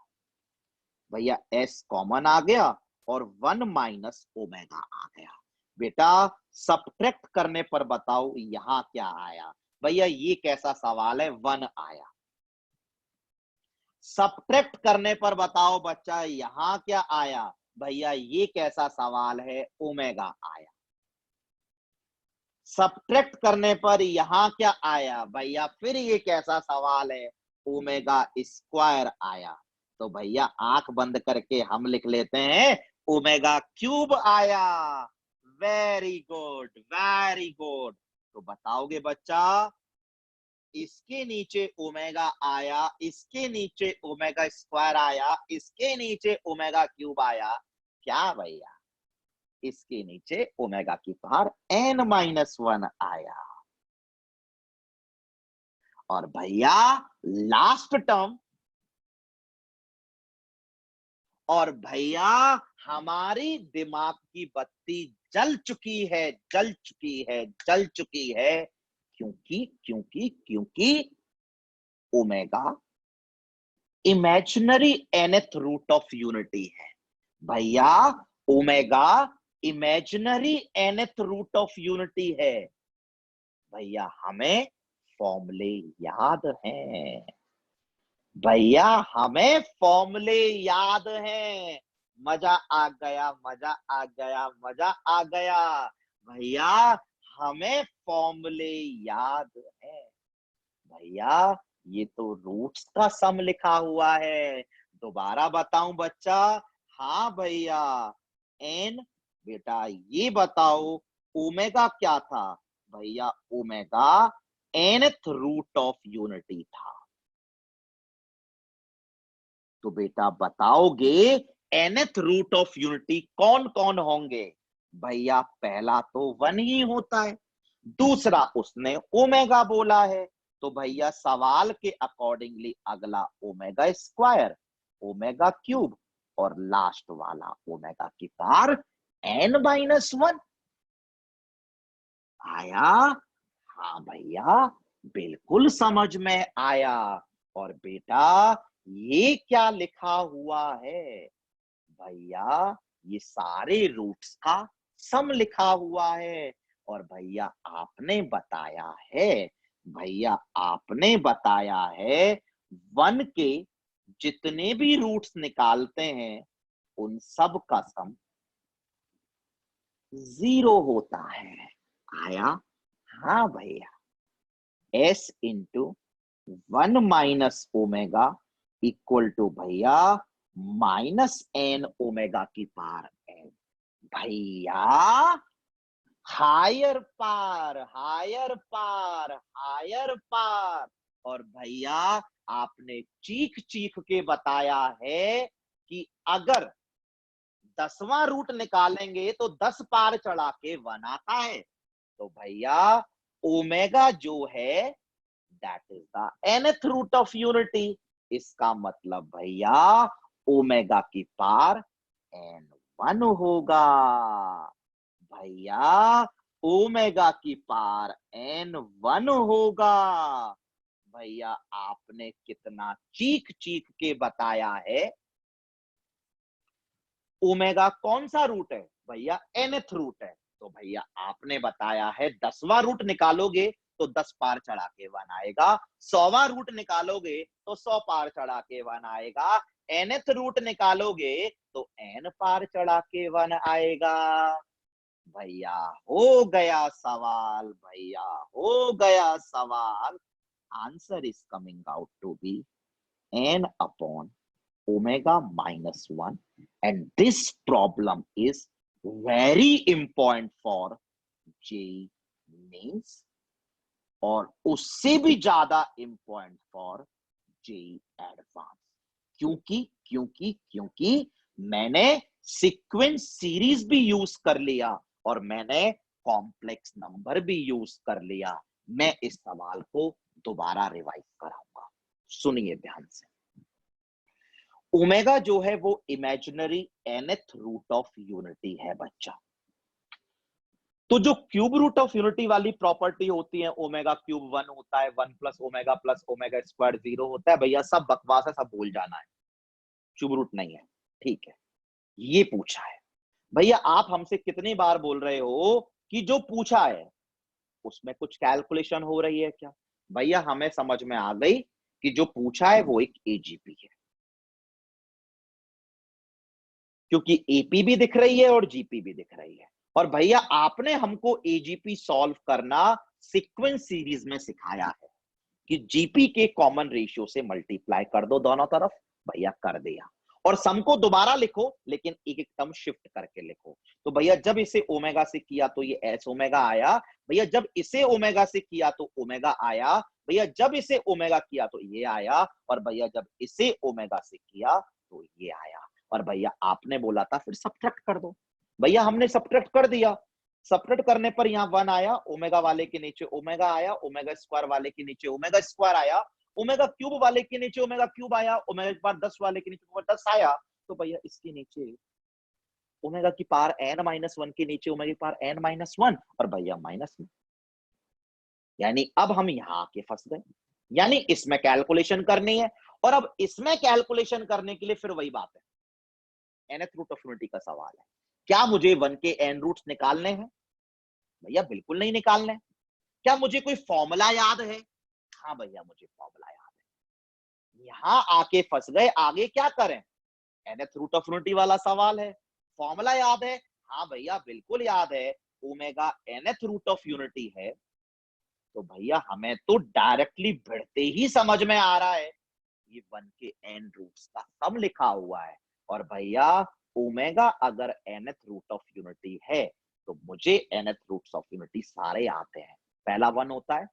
भैया s कॉमन आ गया और 1 माइनस ओमेगा आ गया। बेटा सब्ट्रैक्ट करने पर बताओ यहां क्या आया? भैया ये कैसा सवाल है, 1 आया। सब्ट्रैक्ट करने पर बताओ बच्चा यहां क्या आया? भैया ये कैसा सवाल है, ओमेगा आया। सब्ट्रैक्ट करने पर यहां क्या आया? भैया फिर ये कैसा सवाल है, ओमेगा स्क्वायर आया। तो भैया आंख बंद करके हम लिख लेते हैं, ओमेगा क्यूब आया। Very good, very good. तो बताओगे बच्चा, इसके नीचे ओमेगा आया, इसके नीचे ओमेगा स्क्वायर आया, इसके नीचे ओमेगा क्यूब आया, क्या भैया? इसके नीचे ओमेगा की पावर n-1 आया। और भैया लास्ट टर्म, और भैया हमारी दिमाग की बत्ती जल चुकी है, जल चुकी है, जल चुकी है। क्योंकि क्योंकि क्योंकि omega imaginary nth root of unity है। भैया omega imaginary nth root of unity है। भैया हमें फॉर्मूले याद हैं। भैया हमें फॉर्मूले याद हैं। मजा आ गया, मजा आ गया, मजा आ गया। भैया हमें फॉर्मूले याद है। भैया ये तो रूट्स का सम लिखा हुआ है। दोबारा बताऊं बच्चा? हाँ भैया। एन, बेटा ये बताओ ओमेगा क्या था? भैया omega nth root of unity था। तो बेटा बताओगे nth रूट ऑफ यूनिटी कौन कौन होंगे? भैया पहला तो 1 ही होता है, दूसरा उसने ओमेगा बोला है, तो भैया सवाल के अकॉर्डिंगली अगला ओमेगा स्क्वायर, ओमेगा क्यूब, और लास्ट वाला ओमेगा की पावर n-1 आया। हाँ भैया बिल्कुल समझ में आया। और बेटा ये क्या लिखा हुआ है? भैया ये सारे रूट्स का सम लिखा हुआ है। और भैया आपने बताया है, भैया आपने बताया है 1 के जितने भी रूट्स निकालते हैं उन सब का सम 0 होता है। आया? हाँ भैया। s into 1 minus omega equal to भैया -n ओमेगा की पावर n। भैया हायर पार, हायर पार, हायर पार। और भैया आपने चीख चीख के बताया है कि अगर 10वां रूट निकालेंगे तो 10 पार चढ़ा के 1 आता है। तो भैया ओमेगा जो है that is the nth root of unity. इसका मतलब भैया ओमेगा की पार n1 होगा। भैया ओमेगा की पार n1 होगा। भैया आपने कितना चीख चीख के बताया है। ओमेगा कौन सा रूट है भैया? nth रूट है। तो भैया आपने बताया है 10वां रूट निकालोगे तो 10 पार चढ़ा के 1 आएगा। 100वां रूट निकालोगे तो 100 पार चढ़ा के 1 आएगा। nth रूट निकालोगे तो n पार चढ़ा के 1 आएगा। भैया हो गया सवाल, भैया हो गया सवाल। Answer is coming out to be n upon omega minus 1, and this problem is very important for JEE mains और उससे भी ज्यादा इंपॉर्टेंट फॉर JEE एडवांस। क्योंकि मैंने सीक्वेंस सीरीज भी यूज कर लिया और मैंने कॉम्प्लेक्स नंबर भी यूज कर लिया। मैं इस सवाल को दोबारा रिवाइज कराऊंगा, सुनिए ध्यान से। ओमेगा जो है वो imaginary nth root of unity है बच्चा। तो जो क्यूब रूट ऑफ यूनिटी वाली प्रॉपर्टी होती है, ओमेगा क्यूब 1 होता है, 1 प्लस ओमेगा स्क्वायर 0 होता है, भैया सब बकवास है, सब भूल जाना है, क्यूब रूट नहीं है। ठीक है, ये पूछा है। भैया आप हमसे कितनी बार बोल रहे हो कि जो पूछा है उसमें कुछ कैलकुलेशन हो रही है क्या? भैया हमें समझ में आ गई कि जो पूछा है वो एक एजीपी है, क्योंकि एपी भी दिख रही है और जीपी भी दिख रही है। और भैया आपने हमको एजीपी सॉल्व करना सीक्वेंस सीरीज में सिखाया है कि जीपी के कॉमन रेशियो से मल्टीप्लाई कर दो दोनों तरफ। भैया कर दिया। और सम को दोबारा लिखो, लेकिन एक एक टर्म शिफ्ट करके लिखो। तो भैया जब इसे ओमेगा से किया तो ये एस ओमेगा आया। भैया जब इसे ओमेगा से किया तो ओमेगा आया। भैया जब इसे ओमेगा किया तो ये आया। और भैया जब इसे ओमेगा से किया तो ये आया। और भैया आपने बोला था फिर सब्ट्रैक्ट कर दो। भैया हमने सब्ट्रैक्ट कर दिया। सब्ट्रैक्ट करने पर यहाँ 1 आया, ओमेगा वाले के नीचे ओमेगा आया, ओमेगा स्क्वायर वाले के नीचे ओमेगा स्क्वायर आया, ओमेगा क्यूब वाले के नीचे ओमेगा क्यूब आया, ओमेगा के पार 10 वाले के नीचे ओमेगा 10 आया। तो भैया इसके नीचे ओमेगा की पार n-1 के नीचे ओमेगा की पार n-1 और भैया -1। यानी अब हम यहाँ आके फंस गए। यानी इसमें कैलकुलेशन करनी है, और अब इसमें कैलकुलेशन करने के लिए फिर वही बात है, nth रूट ऑफ यूनिटी का सवाल है। क्या मुझे 1 के n रूट्स निकालने हैं? भैया बिल्कुल नहीं निकालने। क्या मुझे कोई फॉर्मूला याद है? हाँ भैया मुझे फॉर्मूला याद है। यहां आके फंस गए, आगे क्या करें? nth रूट ऑफ यूनिटी वाला सवाल है, फॉर्मूला याद है? हाँ भैया बिल्कुल याद है, omega nth root of unity है। तो भैया हमें तो डायरेक्टली भिड़ते ही समझ में आ रहा है, ये 1 के n रूट्स का सम लिखा हुआ है। और भैया ओमेगा अगर nth रूट ऑफ यूनिटी है तो मुझे nth रूट्स ऑफ यूनिटी सारे आते हैं। पहला 1 होता है,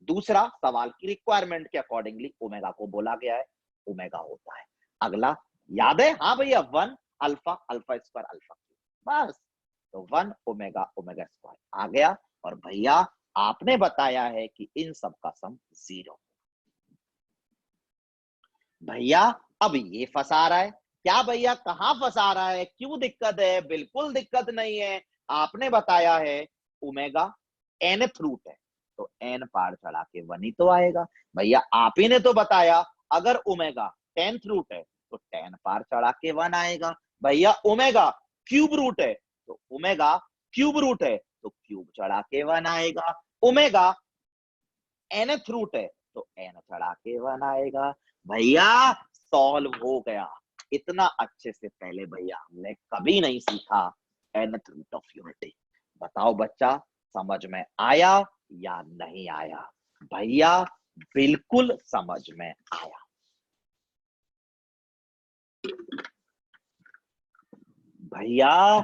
दूसरा सवाल की रिक्वायरमेंट के अकॉर्डिंगली ओमेगा को बोला गया है, ओमेगा होता है। अगला याद है? हाँ भैया 1 alpha, alpha square alpha cube, बस। तो 1 ओमेगा, ओमेगा स्क्वायर आ गया। और भैया आपने बताया है कि इन सब का सम 0। भैया अब ये फंसा रहा है क्या? भैया कहां फंसा रहा है, क्यों दिक्कत है? बिल्कुल दिक्कत नहीं है। आपने बताया है ओमेगा nth रूट है, तो n पार चढ़ा के 1 ही तो आएगा। भैया आप ही ने तो बताया अगर ओमेगा 10th रूट है तो 10 पार चढ़ा के 1 आएगा। भैया ओमेगा क्यूब रूट है तो ओमेगा क्यूब रूट है तो क्यूब चढ़ा के 1 आएगा। ओमेगा nth रूट है तो n चढ़ा के 1 आएगा। भैया सॉल्व हो गया। इतना अच्छे से पहले भैया हमने कभी नहीं सीखा nth रूट ऑफ यूनिटी। बताओ बच्चा समझ में आया या नहीं आया? भैया बिल्कुल समझ में आया। भैया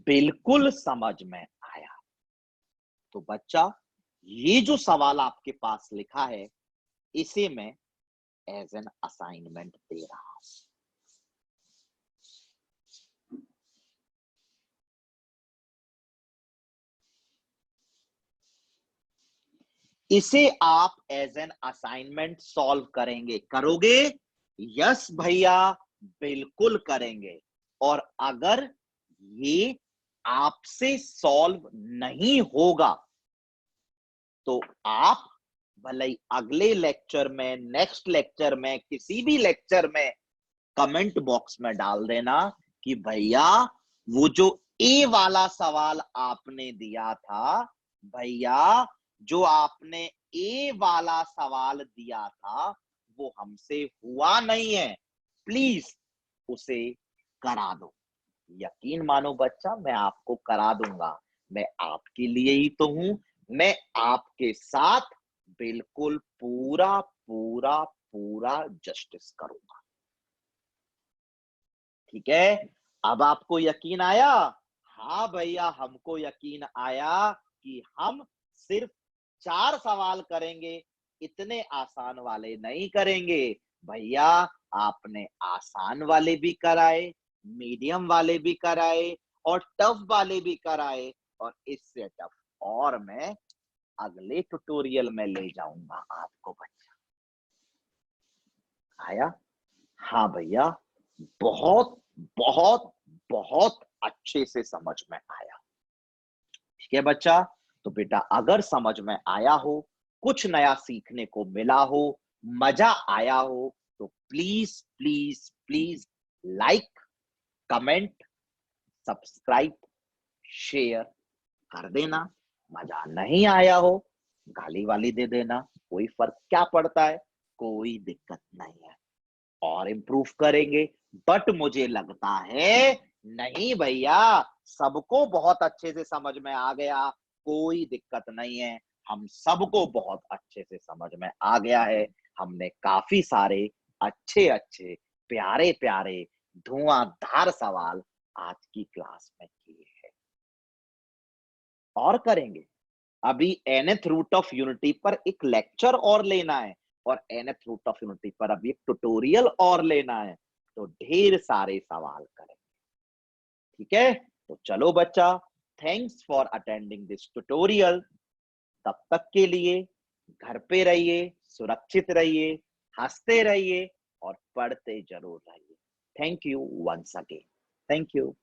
बिल्कुल समझ में आया। तो बच्चा ये जो सवाल आपके पास लिखा है, इसे मैं एज एन असाइनमेंट दे रहा हूं। इसे आप एज एन असाइनमेंट सॉल्व करेंगे, करोगे? यस भैया, बिल्कुल करेंगे। और अगर ये आपसे सॉल्व नहीं होगा तो आप भले ही अगले लेक्चर में, नेक्स्ट लेक्चर में, किसी भी लेक्चर में कमेंट बॉक्स में डाल देना कि भैया वो जो ए वाला सवाल आपने दिया था, भैया जो आपने ए वाला सवाल दिया था वो हमसे हुआ नहीं है, प्लीज उसे करा दो। यकीन मानो बच्चा, मैं आपको करा दूंगा। मैं आपके लिए ही तो हूं। मैं आपके साथ बिल्कुल पूरा पूरा पूरा जस्टिस करूंगा। ठीक है? अब आपको यकीन आया? हाँ भैया, हमको यकीन आया कि हम सिर्फ 4 सवाल करेंगे, इतने आसान वाले नहीं करेंगे। भैया आपने आसान वाले भी कराए, मीडियम वाले भी कराए और टफ वाले भी कराए, और इससे टफ और मैं अगले ट्यूटोरियल में ले जाऊंगा आपको। बच्चा आया? हाँ भैया, बहुत बहुत बहुत अच्छे से समझ में आया। ठीक है बच्चा? तो बेटा अगर समझ में आया हो, कुछ नया सीखने को मिला हो, मजा आया हो, तो please please please like, comment, subscribe, share कर देना। मजा नहीं आया हो, गाली वाली दे देना, कोई फर्क क्या पड़ता है, कोई दिक्कत नहीं है, और इम्प्रूव करेंगे। बट मुझे लगता है नहीं भैया, सबको बहुत अच्छे से समझ में आ गया, कोई दिक्कत नहीं है, हम सबको बहुत अच्छे से समझ में आ गया है। हमने काफी सारे अच्छे अच्छे प्यारे प्यारे धुआंधार सवाल आज की क्लास में किए हैं और करेंगे। अभी nth रूट ऑफ यूनिटी पर एक लेक्चर और लेना है, और nth रूट ऑफ यूनिटी पर अभी एक ट्यूटोरियल और लेना है, तो ढेर सारे सवाल करेंगे। ठीक है? तो चलो बच्चा, thanks for attending this tutorial. तब तक के लिए घर पे रहिए, सुरक्षित रहिए, हंसते रहिए और पढ़ते जरूर रहिए। Thank you once again. Thank you.